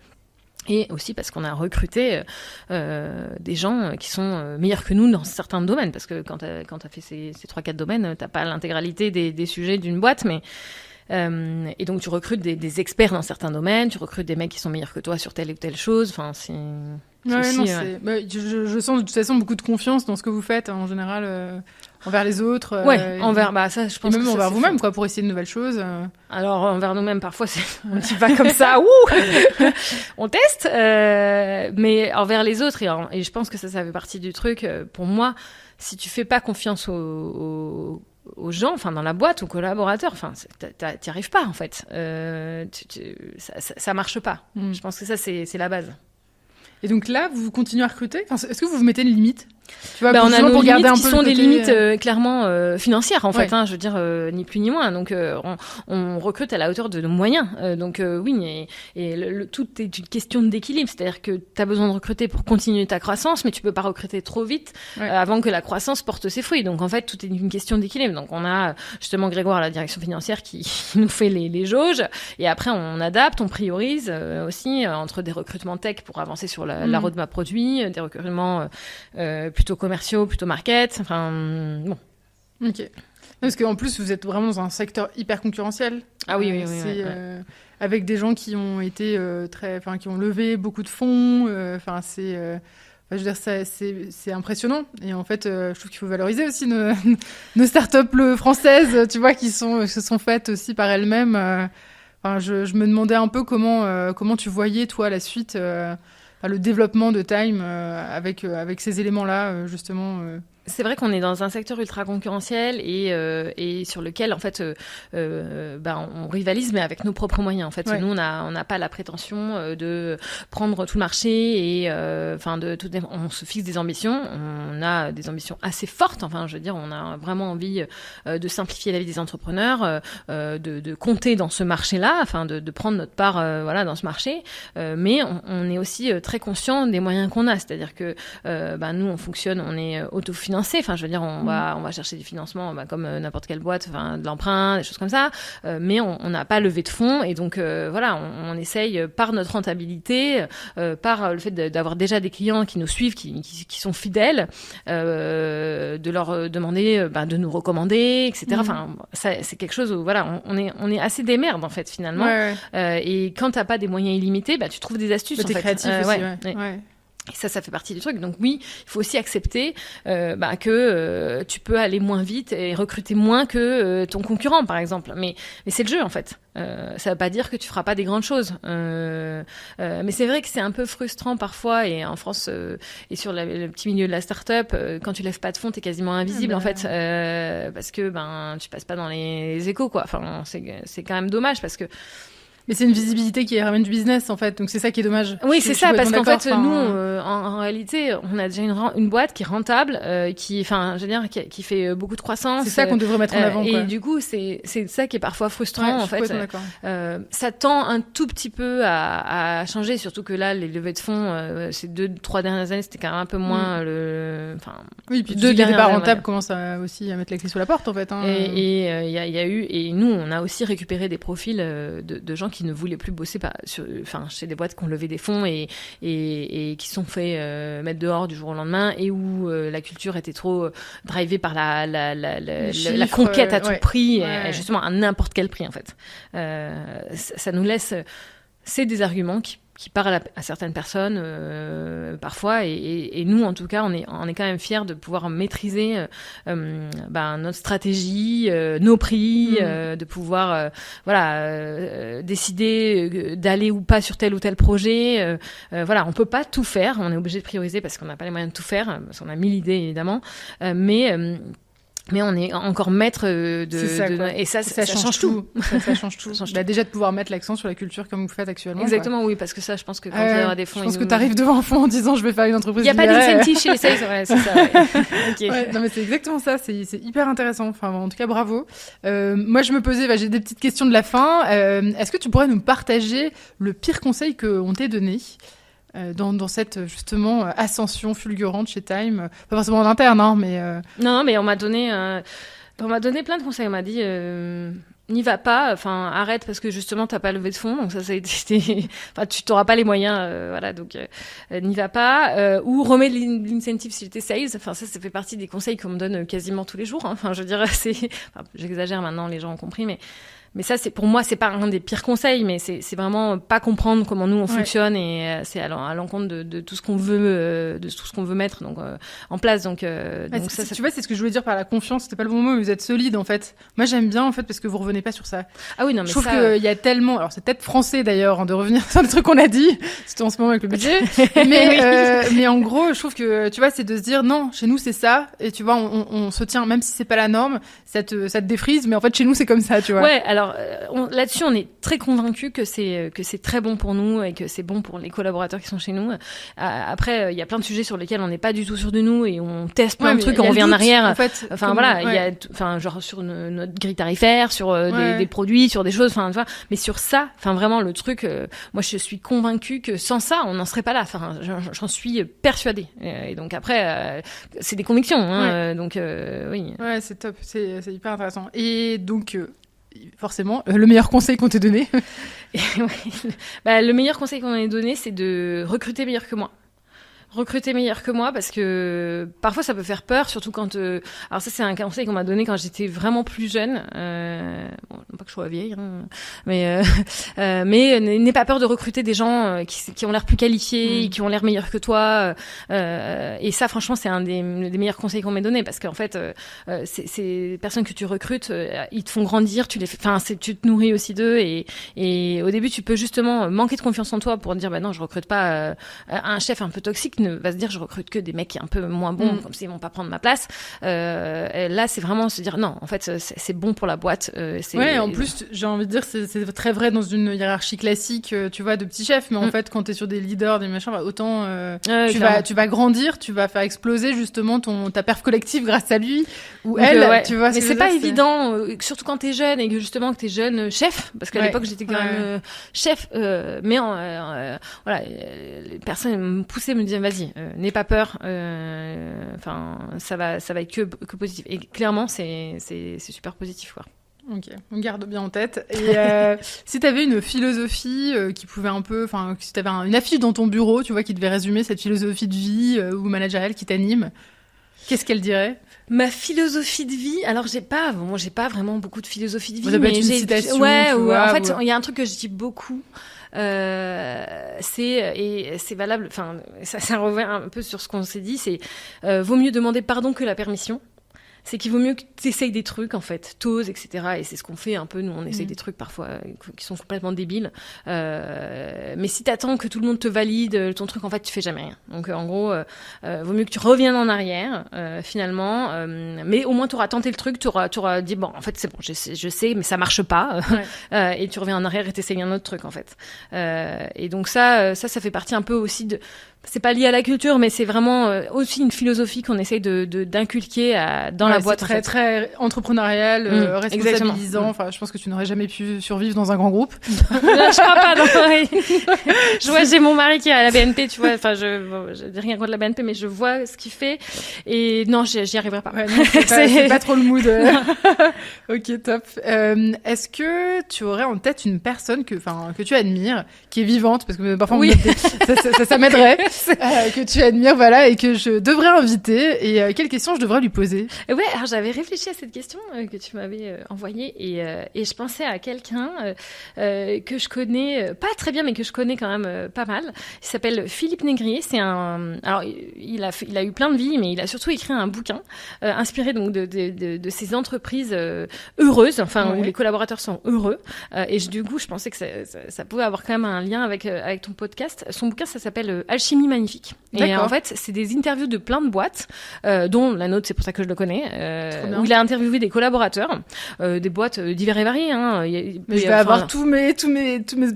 Et aussi parce qu'on a recruté des gens qui sont meilleurs que nous dans certains domaines. Parce que quand t'as fait ces 3-4 domaines, t'as pas l'intégralité des sujets d'une boîte, mais et donc tu recrutes des experts dans certains domaines, tu recrutes des mecs qui sont meilleurs que toi sur telle ou telle chose. Enfin, je sens de toute façon beaucoup de confiance dans ce que vous faites en général envers les autres. Ça, je pense. Et même envers vous-même, quoi, pour essayer de nouvelles choses. Alors envers nous-mêmes, parfois on y va comme ça, on teste, mais envers les autres et je pense que ça fait partie du truc. Pour moi, si tu fais pas confiance aux gens, enfin dans la boîte, aux collaborateurs, enfin t'y arrives pas en fait. Ça marche pas. Je pense que ça c'est la base. Et donc là, vous continuez à recruter. Enfin, est-ce que vous vous mettez une limite? Tu vois, on a nos limites qui sont des limites clairement financières en fait. Je veux dire ni plus ni moins. Donc on recrute à la hauteur de nos moyens. Donc oui, et tout est une question d'équilibre. C'est-à-dire que tu as besoin de recruter pour continuer ta croissance, mais tu peux pas recruter trop vite avant que la croissance porte ses fruits. Donc en fait, tout est une question d'équilibre. Donc on a justement Grégoire à la direction financière qui nous fait les jauges. Et après on adapte, on priorise aussi entre des recrutements tech pour avancer sur la roadmap produit, des recrutements plutôt commerciaux, plutôt market. Enfin, bon. Ok. Parce qu'en plus, vous êtes vraiment dans un secteur hyper concurrentiel. Ah oui, oui, c'est, avec des gens qui ont été qui ont levé beaucoup de fonds. Je veux dire, c'est impressionnant. Et en fait, je trouve qu'il faut valoriser aussi nos startups françaises, tu vois, qui se sont faites aussi par elles-mêmes. Je me demandais un peu comment tu voyais, toi, la suite, le développement de Time avec ces éléments-là, justement. C'est vrai qu'on est dans un secteur ultra concurrentiel et sur lequel en fait on rivalise mais avec nos propres moyens. En fait, nous on n'a pas la prétention de prendre tout le marché et on se fixe des ambitions. On a des ambitions assez fortes. Enfin, je veux dire, on a vraiment envie de simplifier la vie des entrepreneurs, de compter dans ce marché-là, enfin de prendre notre part dans ce marché. Mais on est aussi très conscient des moyens qu'on a. C'est-à-dire que nous on fonctionne, on est autofinancé. Enfin, je veux dire, on va chercher du financement comme n'importe quelle boîte, de l'emprunt, des choses comme ça. Mais on n'a pas levé de fonds et donc on essaye par notre rentabilité, par le fait d'avoir déjà des clients qui nous suivent, qui sont fidèles, de leur demander de nous recommander, etc. Enfin, c'est quelque chose où on est assez des merdes en fait finalement. Et quand t'as pas des moyens illimités, tu trouves des astuces. T'es créatif aussi. Et ça fait partie du truc. Donc oui, il faut aussi accepter que tu peux aller moins vite et recruter moins que ton concurrent, par exemple. Mais c'est le jeu, en fait. Ça veut pas dire que tu feras pas des grandes choses. Mais c'est vrai que c'est un peu frustrant parfois. Et en France, et sur le petit milieu de la start-up, quand tu lèves pas de fonds, t'es quasiment invisible, en fait. Parce que tu passes pas dans les échos, quoi. Enfin, c'est quand même dommage parce que mais c'est une visibilité qui ramène du business, en fait. Donc, c'est ça qui est dommage. Oui, c'est ça, parce qu'en fait, nous, en réalité, on a déjà une boîte qui est rentable, qui fait beaucoup de croissance. C'est ça qu'on devrait mettre en avant, quoi. Et du coup, c'est ça qui est parfois frustrant, en fait. Ça tend un tout petit peu à changer, surtout que là, les levées de fonds, ces 2-3 dernières années, c'était quand même un peu moins oui, puis deux n'étaient pas rentables commencent aussi à mettre la clé sous la porte, en fait. Et il y a eu, et nous, on a aussi récupéré des profils de gens qui ne voulaient plus bosser chez des boîtes qui ont levé des fonds et qui se sont fait mettre dehors du jour au lendemain et où la culture était trop drivée par la conquête à tout prix, et justement à n'importe quel prix en fait. Ça nous laisse... C'est des arguments qui parlent à certaines personnes parfois et nous en tout cas on est quand même fiers de pouvoir maîtriser notre stratégie, nos prix, de pouvoir décider d'aller ou pas sur tel ou tel projet. On peut pas tout faire, on est obligé de prioriser parce qu'on n'a pas les moyens de tout faire, parce qu'on a 1000 idées évidemment, mais on est encore maître et ça change tout. Ça change tout. Déjà de pouvoir mettre l'accent sur la culture comme vous faites actuellement. Exactement, oui, parce que ça, je pense que quand il y aura des fonds... Je pense que tu arrives devant un fonds en disant je vais faire une entreprise. Il n'y a pas d'incentive chez les sales, c'est ça. Okay. Non, mais c'est exactement ça, c'est hyper intéressant. Enfin, en tout cas, bravo. Moi, je me posais, j'ai des petites questions de la fin. Est-ce que tu pourrais nous partager le pire conseil qu'on t'ait donné dans cette justement ascension fulgurante chez Time, pas forcément en interne, mais non, mais on m'a donné plein de conseils. On m'a dit n'y va pas, arrête parce que justement t'as pas levé de fonds, donc ça a été, tu t'auras pas les moyens, donc n'y va pas, ou remets l'incentive si j'étais sales. Ça fait partie des conseils qu'on me donne quasiment tous les jours. Je veux dire, j'exagère maintenant, les gens ont compris, mais ça, pour moi, c'est pas un des pires conseils, mais c'est vraiment pas comprendre comment nous on fonctionne et c'est à l'encontre de tout ce qu'on veut, mettre en place. Donc ça, tu vois, c'est ce que je voulais dire par la confiance. C'était pas le bon mot, mais vous êtes solide en fait. Moi, j'aime bien en fait parce que vous revenez pas sur ça. Ah oui, non, mais je trouve qu'il y a tellement. Alors, c'est peut-être français d'ailleurs de revenir sur les trucs qu'on a dit. C'était en ce moment avec le budget, mais en gros, je trouve que tu vois, c'est de se dire non, chez nous c'est ça, et tu vois, on se tient, même si c'est pas la norme, ça te défrise, mais en fait chez nous c'est comme ça, tu vois. Ouais, alors là-dessus, on est très convaincus que c'est très bon pour nous et que c'est bon pour les collaborateurs qui sont chez nous. Après, il y a plein de sujets sur lesquels on n'est pas du tout sûr de nous et on teste plein de trucs, on revient en arrière. En fait, il y a, genre sur notre grille tarifaire, sur des produits, sur des choses. Mais sur ça, vraiment le truc. Moi, je suis convaincue que sans ça, on n'en serait pas là. J'en suis persuadée. Et donc après, c'est des convictions. Donc oui. Ouais, c'est top. C'est hyper intéressant. Et donc. Forcément, le meilleur conseil qu'on t'ait donné. Le meilleur conseil qu'on ait donné, c'est de recruter meilleur que moi. recruter meilleur que moi parce que parfois ça peut faire peur, surtout quand alors ça c'est un conseil qu'on m'a donné quand j'étais vraiment plus jeune, bon, non pas que je sois vieille hein, mais n'aie pas peur de recruter des gens qui ont l'air plus qualifiés, qui ont l'air meilleurs que toi, et ça franchement c'est un des meilleurs conseils qu'on m'ait donné parce qu'en fait ces personnes que tu recrutes, ils te font grandir, tu te nourris aussi d'eux et au début tu peux justement manquer de confiance en toi pour dire bah non je recrute pas un chef un peu toxique va se dire je recrute que des mecs un peu moins bons comme s'ils vont pas prendre ma place. Là c'est vraiment se dire non en fait c'est bon pour la boîte. Ouais, en plus j'ai envie de dire c'est très vrai dans une hiérarchie classique tu vois de petits chefs, mais en fait quand t'es sur des leaders des machins autant tu vas grandir, tu vas faire exploser justement ta perf collective grâce à lui ou elle. Tu vois, mais c'est pas évident surtout quand t'es jeune et que justement que t'es jeune chef parce qu'à l'époque j'étais quand même chef mais voilà les personnes me poussaient, me disaient vas-y, n'aie pas peur, enfin ça va être que positif et clairement c'est super positif quoi. Ok, on garde bien en tête. Et si t'avais une philosophie qui pouvait un peu, enfin si t'avais une affiche dans ton bureau, tu vois, qui devait résumer cette philosophie de vie ou managériale qui t'anime, qu'est-ce qu'elle dirait? Ma philosophie de vie, alors j'ai pas vraiment beaucoup de philosophie de vie. Vous avez une citation, en fait il y a un truc que je dis beaucoup. C'est valable, enfin ça revient un peu sur ce qu'on s'est dit, c'est vaut mieux demander pardon que la permission. C'est qu'il vaut mieux que tu essayes des trucs, en fait, t'oses, etc. Et c'est ce qu'on fait un peu, nous, on essaye des trucs parfois qui sont complètement débiles. Mais si t'attends que tout le monde te valide ton truc, en fait, tu fais jamais rien. Donc, en gros, vaut mieux que tu reviennes en arrière, finalement. Mais au moins, t'auras tenté le truc, t'auras dit, bon, en fait, c'est bon, je sais, mais ça marche pas. Et tu reviens en arrière et t'essayes un autre truc, en fait. Et donc ça fait partie un peu aussi de... C'est pas lié à la culture, mais c'est vraiment aussi une philosophie qu'on essaye d'inculquer dans la boîte. C'est très entrepreneurial, responsabilisant. Enfin, je pense que tu n'aurais jamais pu survivre dans un grand groupe. Là, je crois pas. Non. Je vois, j'ai mon mari qui est à la BNP, tu vois. Enfin, je dis rien contre la BNP, mais je vois ce qu'il fait. Et non, j'y arriverai pas. Ouais, non, c'est pas trop le mood. Ok, top. Est-ce que tu aurais en tête une personne que tu admires, qui est vivante, parce que parfois ça m'aiderait. Que tu admires, voilà, et que je devrais inviter. Et quelle question je devrais lui poser? Ouais, alors j'avais réfléchi à cette question que tu m'avais envoyée et je pensais à quelqu'un que je connais pas très bien, mais que je connais quand même pas mal. Il s'appelle Philippe Négrier. Alors il a eu plein de vies, mais il a surtout écrit un bouquin inspiré donc de ces entreprises heureuses, enfin où les collaborateurs sont heureux. Et du coup, je pensais que ça pouvait avoir quand même un lien avec ton podcast. Son bouquin, ça s'appelle Alchimie magnifique. Et en fait, c'est des interviews de plein de boîtes, dont la nôtre, c'est pour ça que je le connais, où il a interviewé des collaborateurs, des boîtes divers et variées. Hein. Mais je vais avoir tous mes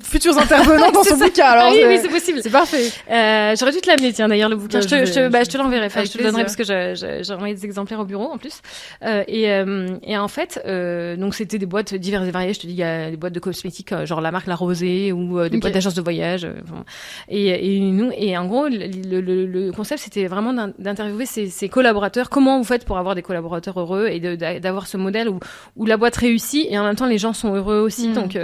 futurs intervenants dans son bouquin. Alors oui, c'est possible. C'est parfait. J'aurais dû te l'amener, tiens, d'ailleurs, le bouquin. Je te l'enverrai. Enfin, je te le donnerai parce que j'ai envoyé des exemplaires au bureau, en plus. Et en fait, donc c'était des boîtes divers et variées. Je te dis, il y a des boîtes de cosmétiques, genre la marque La Rosée, ou des boîtes d'agences de voyage. Et en gros, le concept, c'était vraiment d'interviewer ces collaborateurs. Comment vous faites pour avoir des collaborateurs heureux et d'avoir ce modèle où la boîte réussit et en même temps les gens sont heureux aussi. Donc,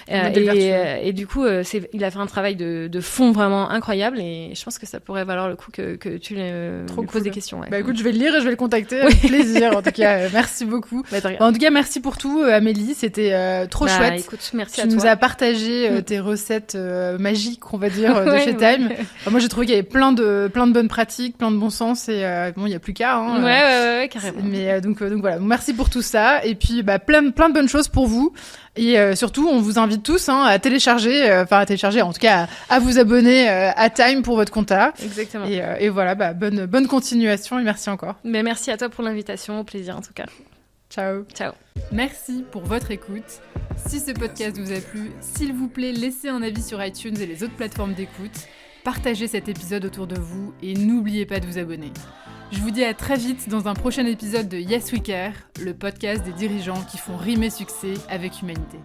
et du coup, il a fait un travail de fond vraiment incroyable et je pense que ça pourrait valoir le coup que tu lui poses des questions. Ouais. Bah écoute, je vais le lire et je vais le contacter avec plaisir. En tout cas, merci beaucoup. En tout cas, merci pour tout, Amélie. C'était trop chouette. Écoute, merci tu nous as partagé tes recettes magiques, on va dire, de chez Time. Moi, j'ai trouvé qu'il y avait plein de bonnes pratiques, plein de bon sens et bon, il y a plus qu'à. Hein, ouais, carrément. Mais donc voilà, merci pour tout ça et puis plein de bonnes choses pour vous et surtout, on vous invite tous à télécharger, en tout cas à vous abonner à Time pour votre compta. Exactement. Et voilà, bonne continuation et merci encore. Mais merci à toi pour l'invitation, au plaisir en tout cas. Ciao. Merci pour votre écoute. Si ce podcast vous a plu, s'il vous plaît, laissez un avis sur iTunes et les autres plateformes d'écoute. Partagez cet épisode autour de vous et n'oubliez pas de vous abonner. Je vous dis à très vite dans un prochain épisode de Yes We Care, le podcast des dirigeants qui font rimer succès avec humanité.